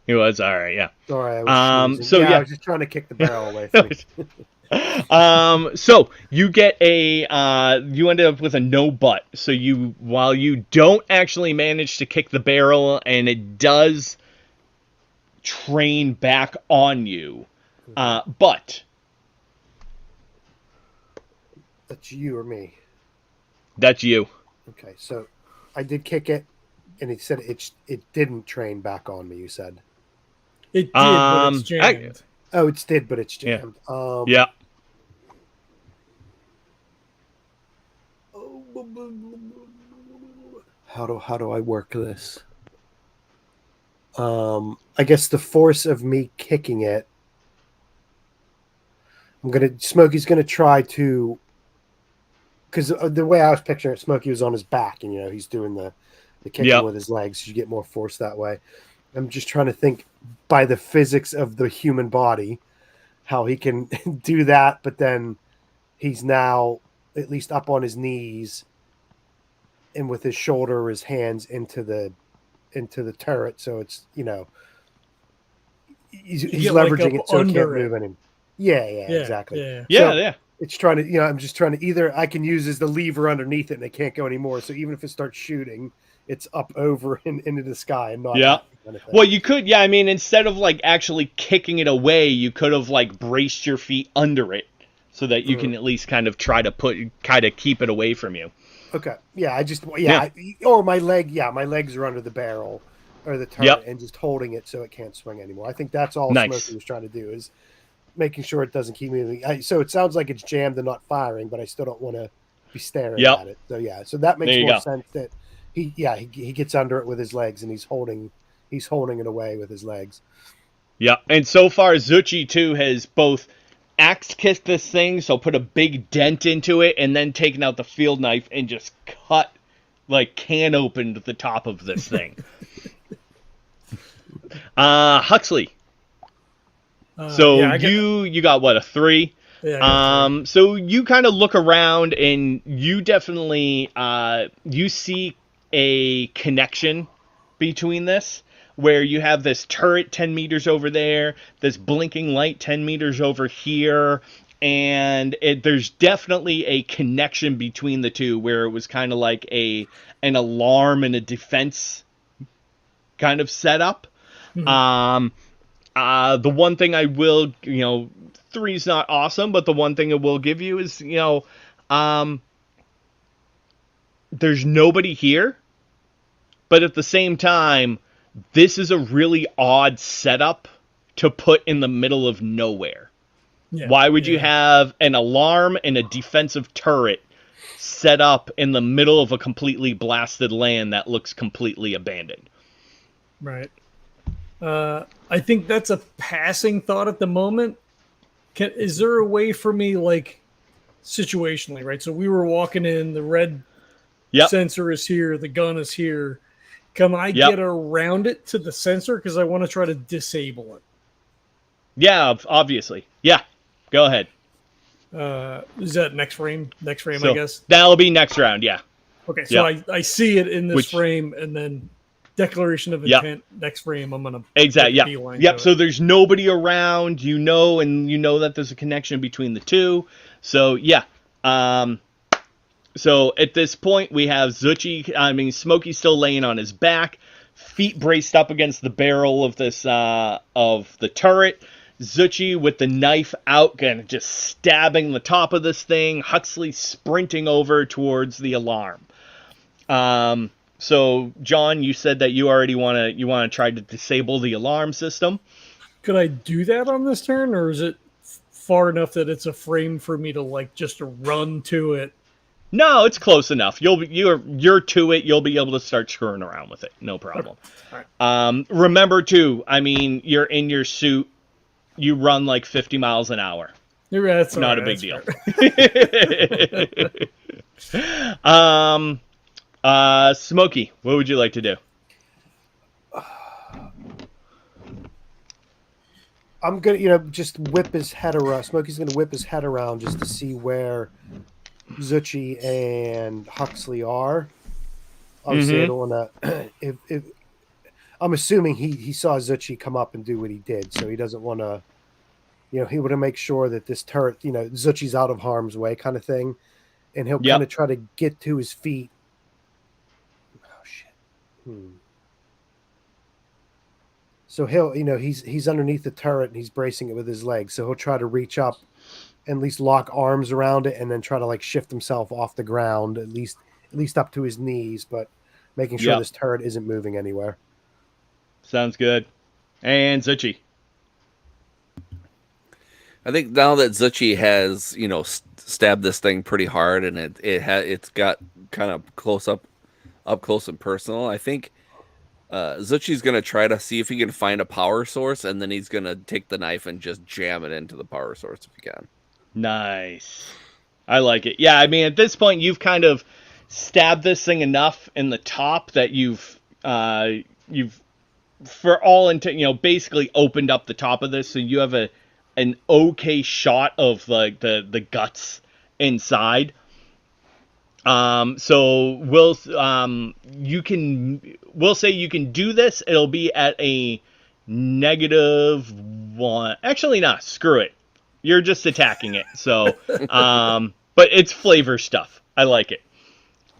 He was all right, yeah. Sorry, I was so yeah, I was just trying to kick the barrel away from me. So you get you ended up with a no butt. So while you don't actually manage to kick the barrel and it does train back on you, but That's you or me? that's you. Okay, so I did kick it, and it said it didn't train back on me. You said It did, but it's jammed. it did, but it's jammed. Yeah. How do I work this? I guess the force of me kicking it. Smokey's gonna try to, because the way I was picturing it, Smokey was on his back, and he's doing the kicking with his legs. You get more force that way. I'm just trying to think by the physics of the human body, how he can do that, but then he's now at least up on his knees and with his shoulder or his hands into the turret. So it's, he's leveraging it so it can't move anymore. Yeah, exactly. Yeah. It's trying to, I'm just trying to either I can use as the lever underneath it and it can't go anymore. So even if it starts shooting, it's up over and into the sky and not. Yeah. Kind of Well, you could, I mean, instead of like actually kicking it away, you could have like braced your feet under it so that you can at least kind of try to keep it away from you. Okay. Yeah. Or my legs are under the barrel or the turret and just holding it so it can't swing anymore. I think that's all Smokey was trying to do, is making sure it doesn't keep moving. So it sounds like it's jammed and not firing, but I still don't want to be staring at it. So so that makes more sense that he gets under it with his legs and he's holding it away with his legs. Yeah, and so far Zuchy too has both axe kicked this thing, so put a big dent into it, and then taken out the field knife and just cut, like, can opened the top of this thing. Huxley. So you got what, a 3? Yeah. So you kind of look around and you definitely you see a connection between this, where you have this turret 10 meters over there, this blinking light 10 meters over here, and there's definitely a connection between the two, where it was kind of like an alarm and a defense kind of setup. Mm-hmm. The one thing I will, 3's not awesome, but the one thing it will give you is, there's nobody here, but at the same time, this is a really odd setup to put in the middle of nowhere. Yeah, why would you have an alarm and a defensive turret set up in the middle of a completely blasted land that looks completely abandoned? Right. I think that's a passing thought at the moment. Is there a way for me, like, situationally, right? So we were walking in, the red sensor is here, the gun is here. Can I get around it to the sensor? Because I want to try to disable it. Yeah, obviously. Yeah, go ahead. Is that next frame? Next frame, I guess? That'll be next round, yeah. Okay, so I see it in this frame, and then declaration of intent, next frame, I'm going to... Exactly, Yep, so there's nobody around, and you know that there's a connection between the two. So, so at this point, we have Smokey still laying on his back, feet braced up against the barrel of this of the turret. Zuchy with the knife out, kind of just stabbing the top of this thing. Huxley sprinting over towards the alarm. So John, you said that you already want to try to disable the alarm system. Could I do that on this turn, or is it far enough that it's a frame for me to, like, just run to it? No, it's close enough. You're to it. You'll be able to start screwing around with it. No problem. Okay. All right. Remember too, you're in your suit. You run like 50 miles an hour. That's not a big deal. Smokey, what would you like to do? I'm gonna, just whip his head around. Smokey's gonna whip his head around just to see where Zuchy and Huxley are. Obviously, I don't want to. I'm assuming he saw Zuchy come up and do what he did, so he doesn't want to. He want to make sure that this turret, Zuchy's out of harm's way, kind of thing, and he'll kind of try to get to his feet. Oh shit. So he'll, he's underneath the turret and he's bracing it with his legs. So he'll try to reach up and at least lock arms around it and then try to, like, shift himself off the ground, at least up to his knees, but making sure this turret isn't moving anywhere. Sounds good. And Zuchy. I think now that Zuchy has, stabbed this thing pretty hard and it's got kind of up close and personal, I think Zuchy's going to try to see if he can find a power source, and then he's going to take the knife and just jam it into the power source if he can. Nice. I like it. Yeah, at this point, you've kind of stabbed this thing enough in the top that you've for all intent, basically opened up the top of this, so you have an okay shot of, like, the guts inside. So we'll say you can do this. It'll be at a -1. Actually, not. Screw it. You're just attacking it. So, but it's flavor stuff. I like it.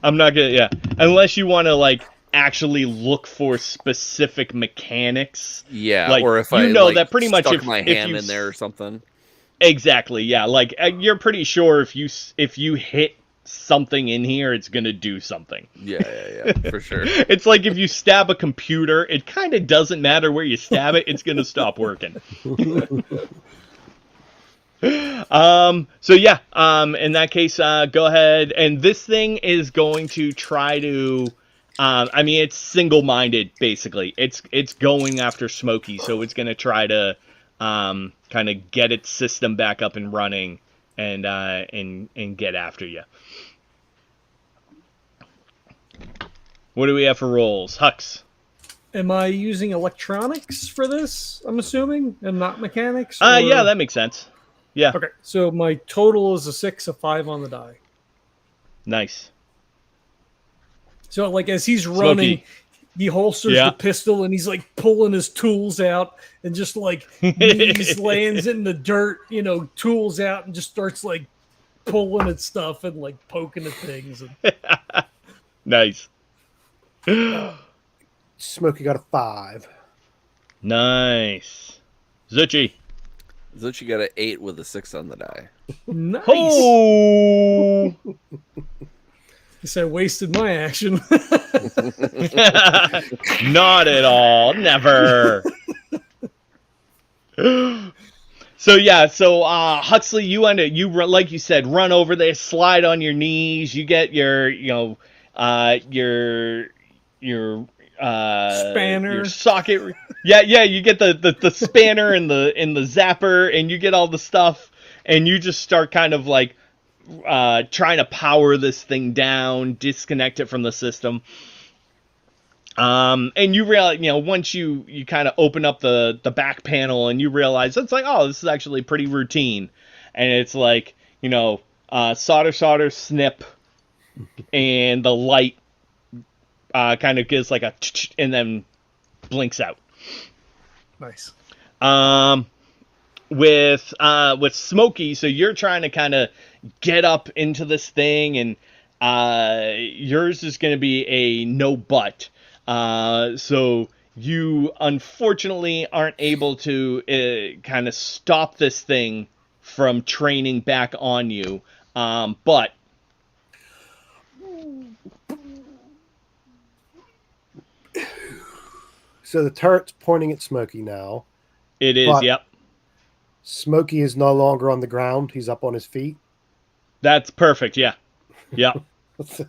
I'm not gonna. Unless you want to, like, actually look for specific mechanics. Yeah. Like, or if that pretty much stuck my hand in there or something. Exactly. Yeah. Like, you're pretty sure if you hit something in here, it's gonna do something. Yeah, for sure. It's like if you stab a computer, it kind of doesn't matter where you stab it, it's gonna stop working. So yeah, in that case, go ahead, and this thing is going to try to, I mean, it's single-minded, basically. It's going after Smokey, so it's gonna try to, kind of get its system back up and running, and get after you. What do we have for rolls? Hux. Am I using electronics for this, I'm assuming, and not mechanics? Yeah, that makes sense. Yeah. Okay, so my total is a 6, a 5 on the die. Nice. So, like, as he's running, Smokey. he holsters the pistol and he's, like, pulling his tools out and just, like, knees lands in the dirt, tools out and just starts, like, pulling at stuff and, like, poking at things. Nice. Smokey got a 5. Nice. Zuchy. Zuchy got an 8 with a 6 on the die. Nice. Oh! Guess I wasted my action. Not at all. Never. So Huxley, you like you said, run over there, slide on your knees. You get your spanner, your socket. Yeah, you get the spanner and the zapper, and you get all the stuff, and you just start kind of like trying to power this thing down, disconnect it from the system. And you realize, once you kind of open up the back panel and you realize it's like, oh, this is actually pretty routine. And it's like, solder, snip, and the light kind of gives like a and then blinks out. Nice. With Smokey, so you're trying to kind of get up into this thing, and yours is going to be a no butt. So you unfortunately aren't able to kind of stop this thing from training back on you. But so the turret's pointing at Smokey now. It is, yep. Smokey is no longer on the ground. He's up on his feet. That's perfect, yeah. Yep.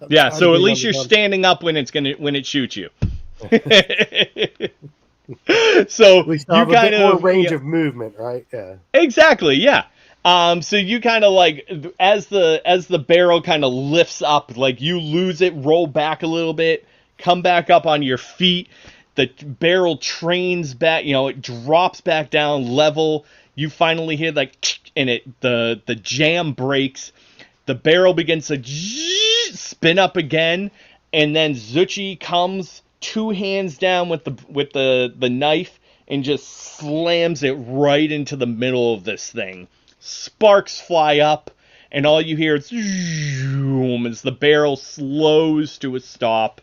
Yeah, so at least you're standing up when it shoots you. So at least I have a bit more range of movement, right? Yeah. Exactly, yeah. So you kind of like, as the barrel kind of lifts up, like you lose it, roll back a little bit, come back up on your feet. The barrel trains back, it drops back down level. You finally hear like, and the jam breaks. The barrel begins to spin up again, and then Zuchy comes 2 hands down with the knife and just slams it right into the middle of this thing. Sparks fly up, and all you hear is zoom as the barrel slows to a stop,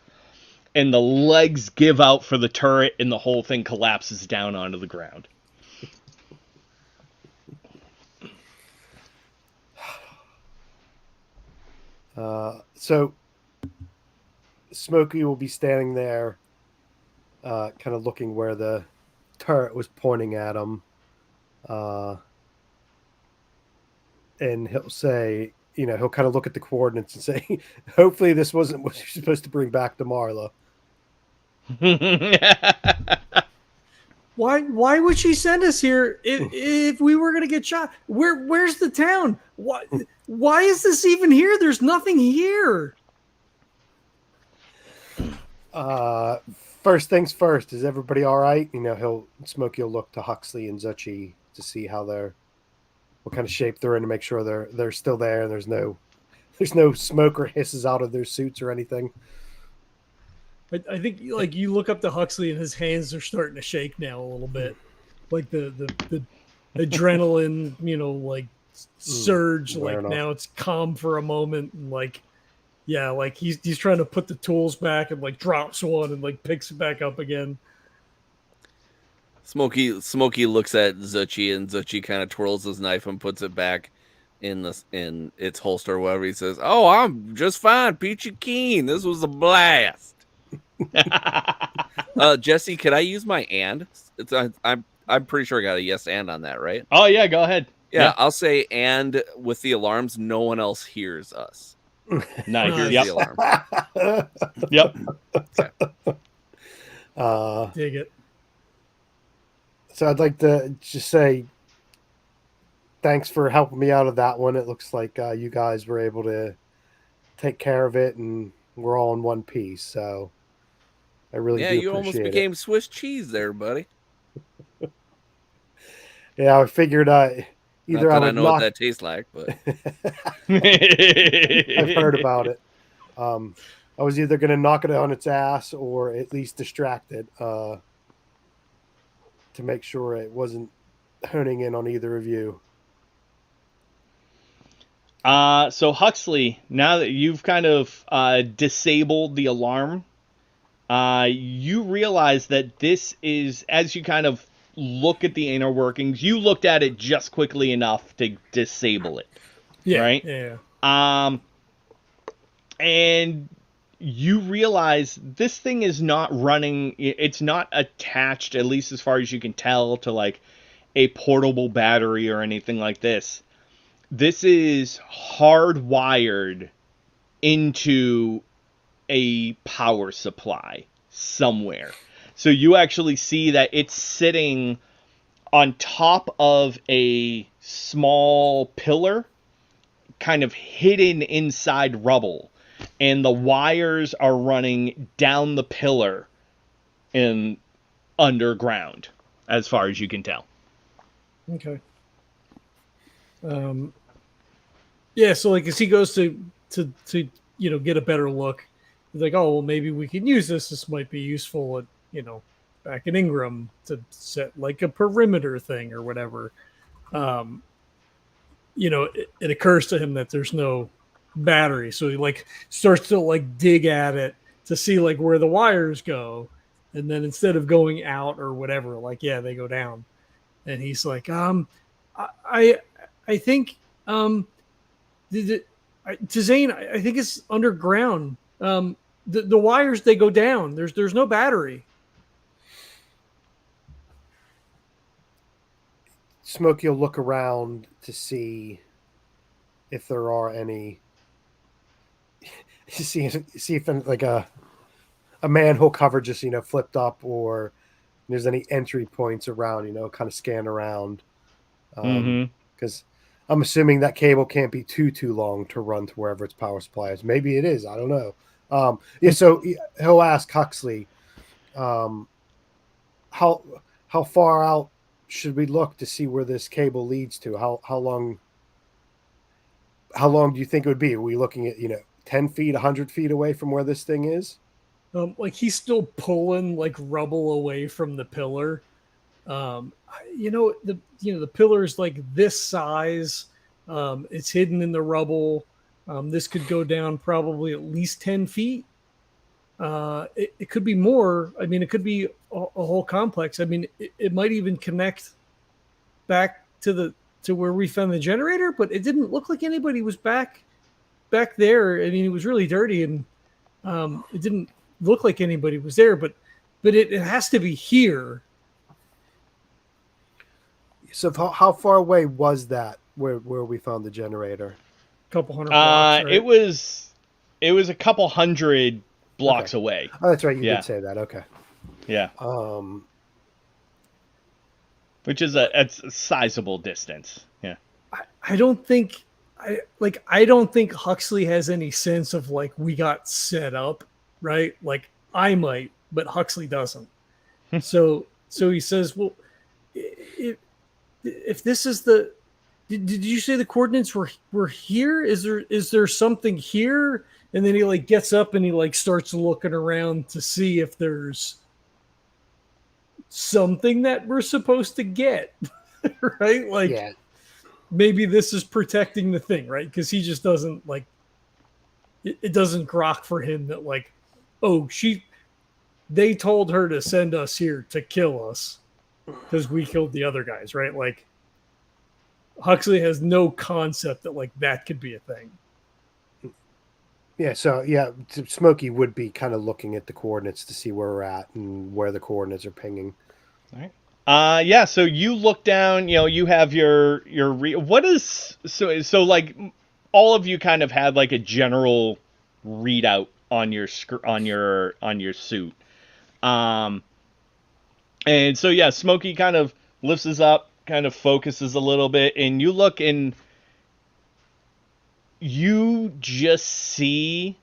and the legs give out for the turret, and the whole thing collapses down onto the ground. So Smokey will be standing there, kind of looking where the turret was pointing at him. And he'll say, he'll kind of look at the coordinates and say, hopefully this wasn't what you're supposed to bring back to Marla. Why would she send us here if we were going to get shot? Where's the town? Why is this even here? There's nothing here. First things first. Is everybody all right? Smokey will look to Huxley and Zuchy to see what kind of shape they're in, to make sure they're still there and there's no smoke or hisses out of their suits or anything. I think like you look up to Huxley and his hands are starting to shake now a little bit, like the adrenaline, like surge. Like now it's calm for a moment, and like he's trying to put the tools back and like drops one and like picks it back up again. Smokey looks at Zuchy, and Zuchy kind of twirls his knife and puts it back in its holster or whatever. He says, "Oh, I'm just fine, peachy keen. This was a blast." Jesse, can I use my and? I'm pretty sure I got a yes and on that, right? Oh yeah, go ahead. Yeah, I'll say and with the alarms, no one else hears us. Nice. Here's Yep. the alarm. Yep. Okay. Dig it. So I'd like to just say thanks for helping me out of that one. It looks like you guys were able to take care of it, and we're all in one piece. So I really do you almost appreciate became Swiss cheese there, buddy. Yeah, I figured either Not that I I would know knock. what that tastes like, but I've heard about it. I was either going to knock it on its ass or at least distract it to make sure it wasn't honing in on either of you. So Huxley, now that you've kind of disabled the alarm, you realize that this is, as you kind of look at the inner workings, you looked at it just quickly enough to disable it. Yeah. Right? Yeah. And you realize this thing is not running, it's not attached, at least as far as you can tell, to like a portable battery or anything like this. This is hardwired into a power supply somewhere. So you actually see that it's sitting on top of a small pillar, kind of hidden inside rubble. And the wires are running down the pillar and underground, as far as you can tell. Okay. Yeah, so like as he goes to get a better look, he's like, oh well, maybe we can use this. This might be useful at back in Ingram to set like a perimeter thing or whatever. It occurs to him that there's no battery, so he like starts to like dig at it to see like where the wires go, and then instead of going out or whatever, like they go down, and he's like, I think to Zane, I think it's underground. The wires, they go down. There's no battery. Smokey will look around to see if there are any. See if like a manhole cover just flipped up, or there's any entry points around. Kind of scan around. Because I'm assuming that cable can't be too long to run to wherever its power supply is. Maybe it is. I don't know. So he'll ask Huxley, how far out should we look to see where this cable leads to? How long do you think it would be? Are we looking at 10 feet, 100 feet away from where this thing is? Like he's still pulling like rubble away from the pillar. The pillar is like this size. It's hidden in the rubble. This could go down probably at least 10 feet. It could be more. I mean, it could be a whole complex. I mean, it might even connect back to where we found the generator, but it didn't look like anybody was back there. I mean, it was really dirty, and it didn't look like anybody was there. But it has to be here. So how far away was that where we found the generator? A couple hundred blocks, right? It was a couple hundred blocks away. Oh, that's right. You did say that. Okay. Yeah. Which is a sizable distance. Yeah. I don't think Huxley has any sense of like we got set up, right? Like I might, but Huxley doesn't. so he says, well, if this is the, did you say the coordinates were here? Is there something here? And then he like gets up and he like starts looking around to see if there's something that we're supposed to get, right? Like maybe this is protecting the thing, right? Because he just doesn't like it doesn't grok for him that like, oh, they told her to send us here to kill us because we killed the other guys, right? Like Huxley has no concept that like that could be a thing. Yeah, so yeah, Smokey would be kind of looking at the coordinates to see where we're at and where the coordinates are pinging. All right. Yeah. So you look down. You have your what is so like all of you kind of had like a general readout on your suit. And so yeah, Smokey kind of lifts us up, kind of focuses a little bit, and you look and you just see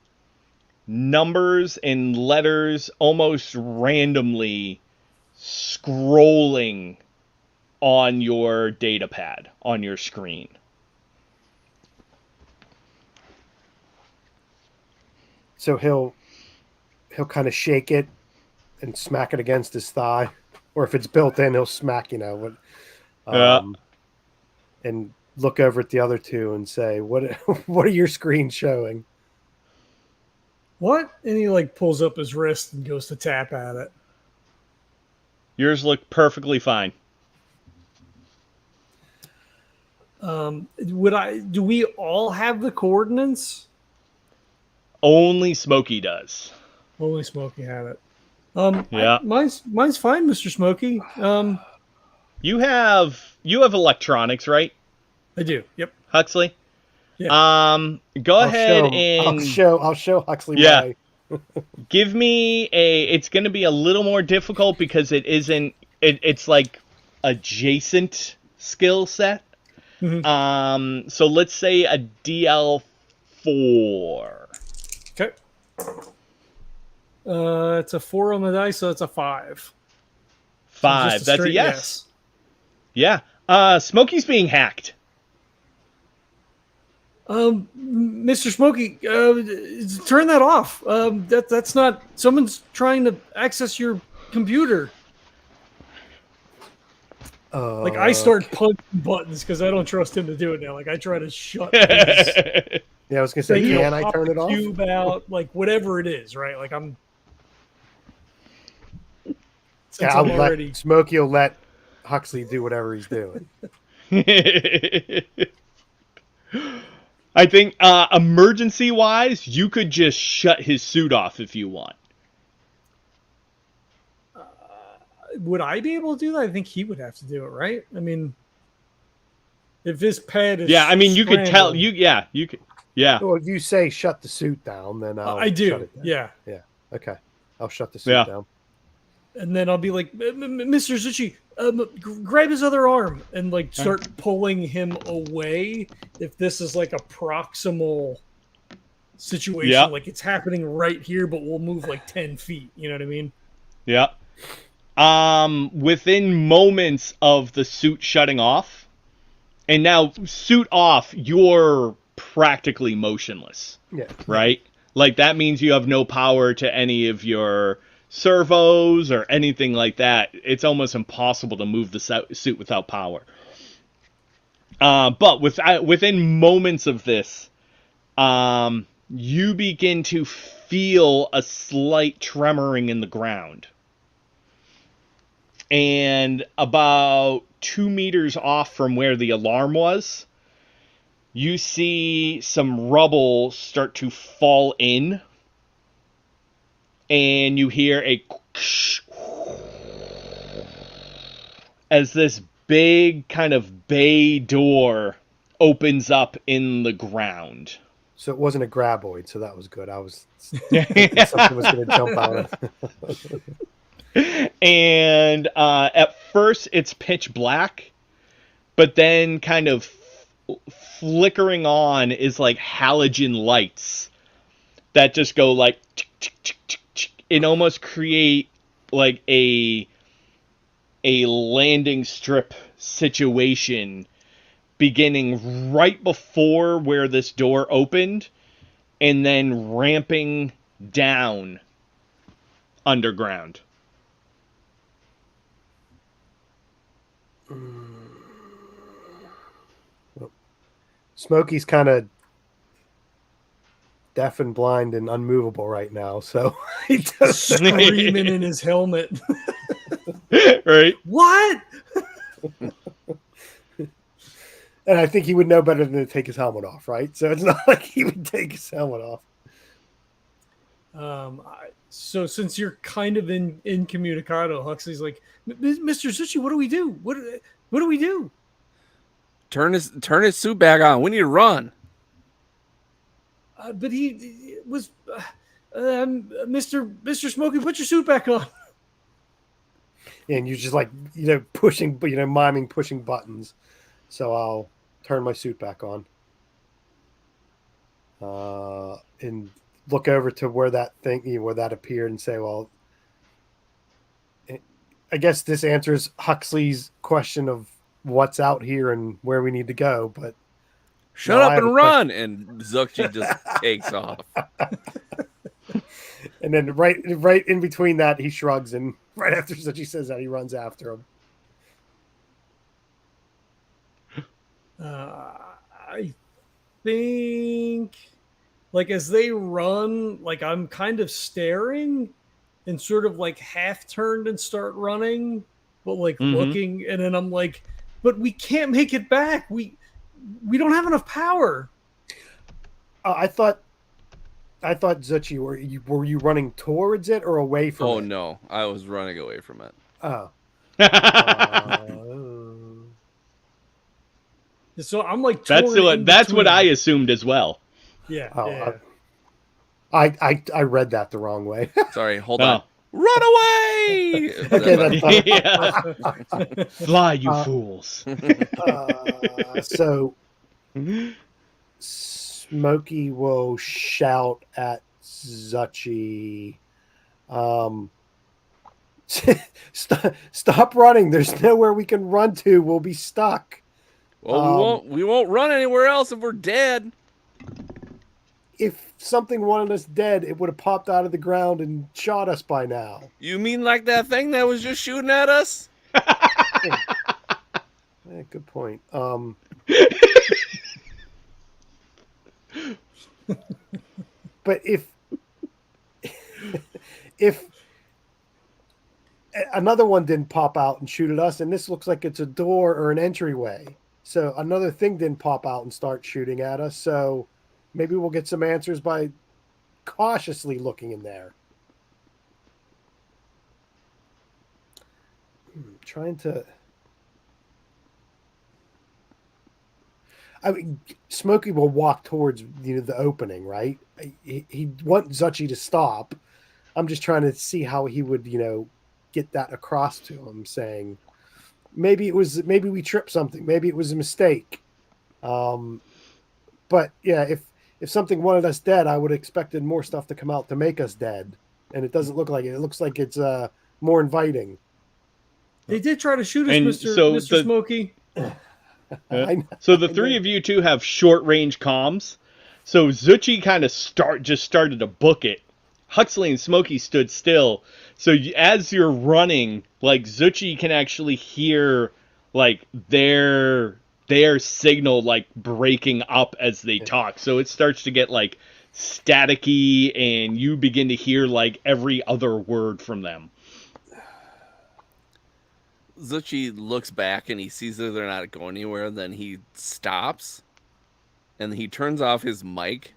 numbers and letters almost randomly scrolling on your data pad, on your screen. So he'll kind of shake it and smack it against his thigh, or if it's built in, he'll smack, and look over at the other two and say, "What are your screens showing?" What? And he like pulls up his wrist and goes to tap at it. Yours look perfectly fine. Do we all have the coordinates? Only Smokey does. Only Smokey had it. Yeah. Mine's fine, Mr. Smokey. You have electronics, right? I do. Yep. Huxley? Yeah. Go ahead and I'll show Huxley. Yeah. Give me it's going to be a little more difficult because it's like adjacent skill set. Mm-hmm. So let's say a DL4. Okay. It's a 4 on the dice, so it's a 5. 5. So that's a yes. Yeah. Smokey's being hacked. Mr. Smokey, turn that off. That's not. Someone's trying to access your computer. Like I start punching buttons because I don't trust him to do it now. Like I try to shut. Yeah, I was gonna say, can I pop turn the it off? Cube out, like whatever it is, right? Like I'm. Yeah, Smokey will let Huxley do whatever he's doing. I think emergency-wise, you could just shut his suit off if you want. Would I be able to do that? I think he would have to do it, right? I mean, if his pad is you could tell you could. Yeah. Well, if you say shut the suit down, then I do. Shut it down. Yeah. Okay. I'll shut the suit down. And then I'll be like, Mr. Zuchy, grab his other arm and like start pulling him away. If this is like a proximal situation, like it's happening right here, but we'll move like 10 feet. You know what I mean? Yeah. Within moments of the suit shutting off, and now suit off, you're practically motionless. Yeah. Right? Like that means you have no power to any of your servos or anything like that. It's almost impossible to move the suit without power. But within moments of this, you begin to feel a slight tremoring in the ground. And about 2 meters off from where the alarm was, you see some rubble start to fall in. And you hear a as this big kind of bay door opens up in the ground. So it wasn't a graboid, so that was good. I was thinking something was going to jump out. And at first it's pitch black, but then kind of flickering on is like halogen lights that just go like tick, tick, tick, tick, tick, and almost create like a landing strip situation beginning right before where this door opened and then ramping down underground. Smokey's kind of deaf and blind and unmovable right now, so he does screaming in his helmet. Right? What? And I think he would know better than to take his helmet off, right? So it's not like he would take his helmet off. So since you're kind of incommunicado, Huxley's like, Mr. Zuchy, what do we do? What do we do? Turn his suit back on. We need to run. But he was, Mr. Smokey, put your suit back on. And you're just like, pushing, miming pushing buttons. So I'll turn my suit back on. And look over to where that where that appeared and say, well, I guess this answers Huxley's question of what's out here and where we need to go, but shut up and run. And Zuchy just takes off. And then right in between that, he shrugs, and right after Zuchy says that, he runs after him. I think, like, as they run, like, I'm kind of staring and sort of like half turned and start running, but like looking, and then I'm like, but we can't make it back. We don't have enough power. I thought Zuchy, were you running towards it or away from it? Oh no, I was running away from it. Oh. So I'm like, that's what I assumed as well. Yeah. Oh, yeah. I read that the wrong way. Sorry, hold on. Run away! Okay, Fly, you fools. So Smokey will shout at Zuchy, stop running. There's nowhere we can run to. We'll be stuck. Well, we won't run anywhere else if we're dead. If something wanted us dead, it would have popped out of the ground and shot us by now. You mean like that thing that was just shooting at us? Yeah, good point. But if another one didn't pop out and shoot at us, and this looks like it's a door or an entryway, so another thing didn't pop out and start shooting at us, so maybe we'll get some answers by cautiously looking in there. Trying to... I mean, Smokey will walk towards the opening, right? He wants Zuchy to stop. I'm just trying to see how he would, get that across to him, saying maybe we tripped something, maybe it was a mistake. But yeah, if something wanted us dead, I would have expected more stuff to come out to make us dead, and it doesn't look like it. It looks like it's more inviting. They did try to shoot us, Mr. Smokey. So the three of you two have short range comms. So Zuchy kind of started to book it. Huxley and Smokey stood still. So as you're running, like, Zuchy can actually hear like their signal like breaking up as they talk. So it starts to get like staticky, and you begin to hear like every other word from them. Zuchy looks back and he sees that they're not going anywhere. Then he stops and he turns off his mic.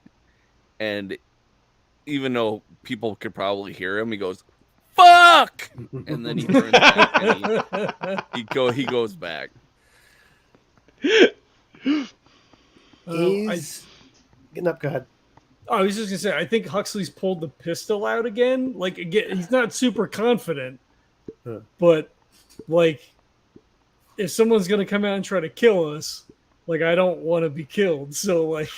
And even though people could probably hear him, he goes, "Fuck!" And then he turns back and he goes back. He's getting up. Go ahead. Oh, I was just gonna say, I think Huxley's pulled the pistol out again. Like, again, he's not super confident, but like, if someone's gonna come out and try to kill us, like, I don't want to be killed. So like,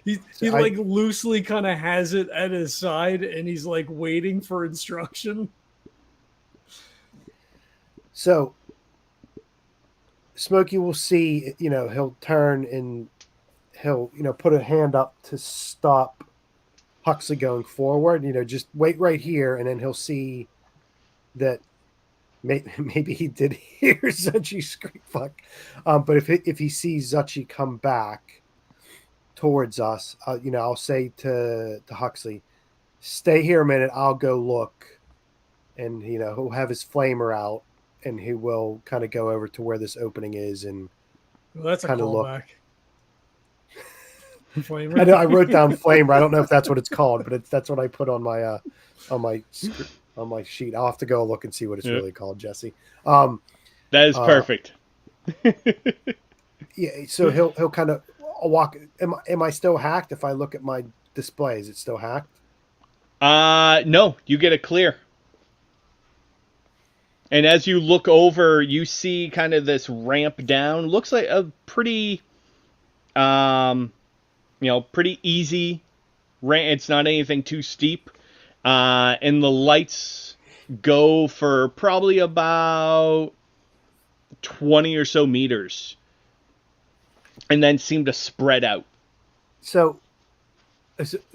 he like loosely kind of has it at his side, and he's like waiting for instruction. So Smokey will see, he'll turn and he'll, put a hand up to stop Huxley going forward. Just wait right here, and then he'll see that maybe he did hear Zuchy scream fuck. But if he sees Zuchy come back towards us, I'll say to Huxley, "Stay here a minute. I'll go look." And he'll have his flamer out, and he will kind of go over to where this opening is and Well, that's a Kinda look. callback. I know I wrote down flamer. I don't know if that's what it's called, but that's what I put on my sheet. I'll have to go look and see what it's really called, Jesse. That is perfect. Yeah, so he'll kind of walk. Am I still hacked? If I look at my display, is it still hacked? No, you get a clear. And as you look over, you see kind of this ramp down. Looks like a pretty, pretty easy ramp. It's not anything too steep. And the lights go for probably about 20 or so meters. And then seem to spread out. So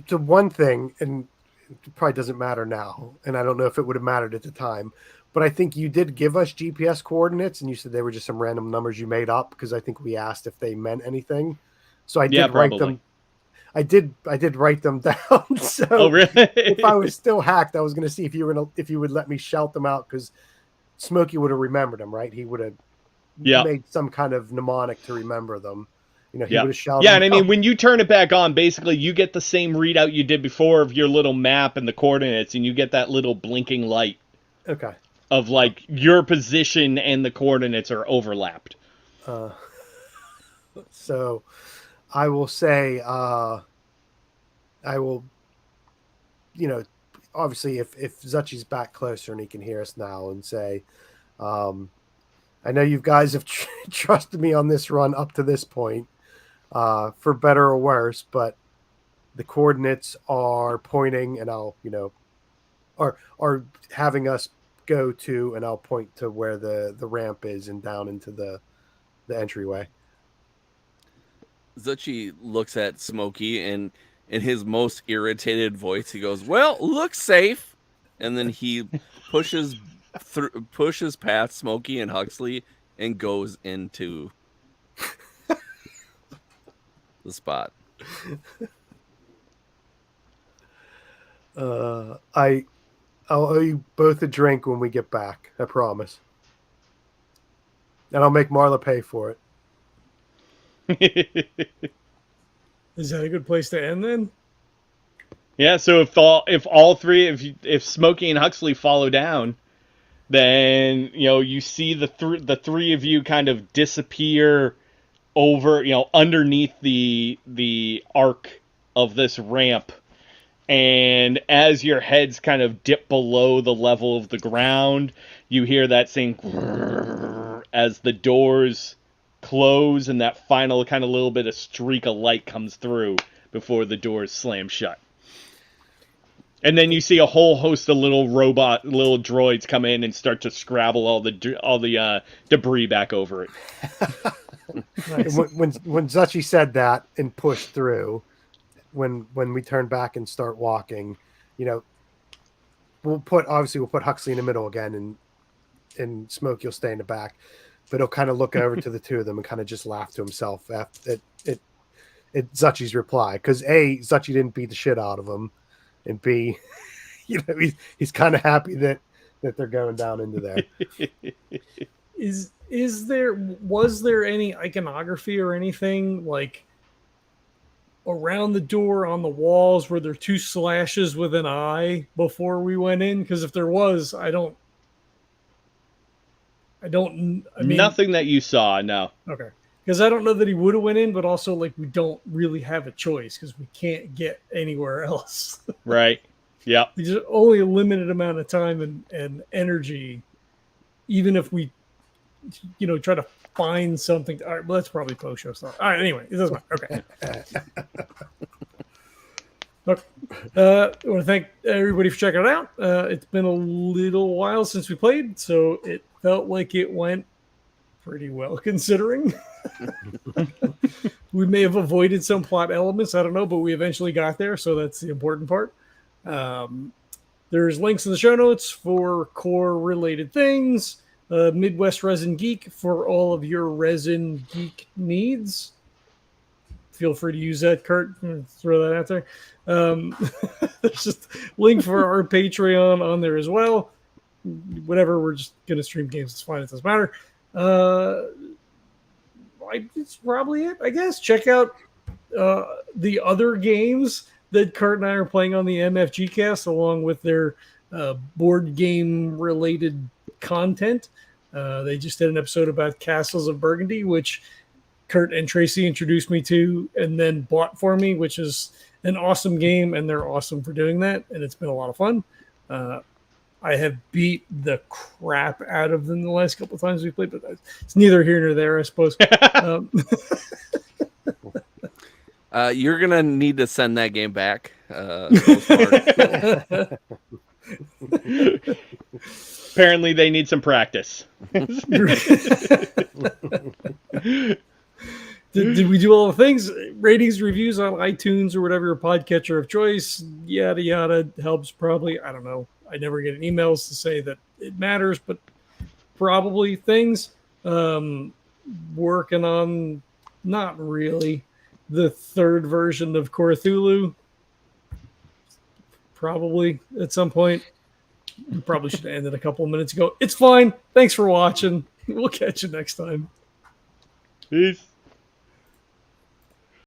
one thing, and it probably doesn't matter now, and I don't know if it would have mattered at the time, but I think you did give us GPS coordinates, and you said they were just some random numbers you made up, because I think we asked if they meant anything. So I did write them. I did write them down. So really? If I was still hacked, I was going to see if you would let me shout them out, because Smokey would have remembered them, right? He would have made some kind of mnemonic to remember them. He would have shouted. Yeah, and I mean, when you turn it back on, basically you get the same readout you did before of your little map and the coordinates, and you get that little blinking light. Okay. Of like your position and the coordinates are overlapped. So I will say, I will, obviously if Zuchy's back closer and he can hear us now, and say, I know you guys have trusted me on this run up to this point, for better or worse, but the coordinates are pointing, and I'll, are having us go to, and I'll point to where the ramp is and down into the entryway. Zuchy looks at Smokey, and in his most irritated voice, he goes, "Well, looks safe," and then he pushes past Smokey and Huxley and goes into the spot. I'll owe you both a drink when we get back. I promise. And I'll make Marla pay for it. Is that a good place to end then? Yeah, so if all three, if Smokey and Huxley follow down, then you see the three of you kind of disappear over underneath the arc of this ramp. And as your heads kind of dip below the level of the ground, you hear that same as the doors close, and that final kind of little bit of streak of light comes through before the doors slam shut. And then you see a whole host of little droids come in and start to scrabble all the debris back over it. Nice. When Zuchy said that and pushed through, when we turn back and start walking, we'll put Huxley in the middle again, and Smokey will stay in the back, but he'll kind of look over to the two of them and kind of just laugh to himself at Zuchy's reply, because A, Zuchy didn't beat the shit out of him, and B, he's kind of happy that they're going down into there. Was there any iconography or anything like around the door on the walls? Were there two slashes with an eye before we went in? Because if there was, I mean, nothing that you saw. No. Okay. Because I don't know that he would have went in, but also we don't really have a choice because we can't get anywhere else. Right. Yeah. There's only a limited amount of time and energy, even if we, try to find something. All right, well, that's probably post-show stuff. All right, anyway, it doesn't matter. Okay. Look, I want to thank everybody for checking it out. It's been a little while since we played, so it felt like it went pretty well considering. We may have avoided some plot elements, I don't know, but we eventually got there, so that's the important part. There's links in the show notes for core-related things. Midwest Resin Geek for all of your resin geek needs. Feel free to use that, Kurt. Throw that out there. There's just a link for our Patreon on there as well. Whatever, we're just going to stream games. It's fine. It doesn't matter. it's probably it, I guess. Check out the other games that Kurt and I are playing on the MFG cast, along with their board game related content. They just did an episode about Castles of Burgundy, which Kurt and Tracy introduced me to and then bought for me, which is an awesome game, and they're awesome for doing that, and it's been a lot of fun. I have beat the crap out of them the last couple of times we played, but it's neither here nor there, I suppose. You're gonna need to send that game back. Apparently, they need some practice. Did we do all the things? Ratings, reviews on iTunes or whatever your podcatcher of choice, yada yada, helps probably. I don't know. I never get emails to say that it matters, but probably things. Working on, not really, the third version of Cthulhu. Probably at some point. We probably should have ended a couple of minutes ago. It's fine. Thanks for watching. We'll catch you next time. Peace.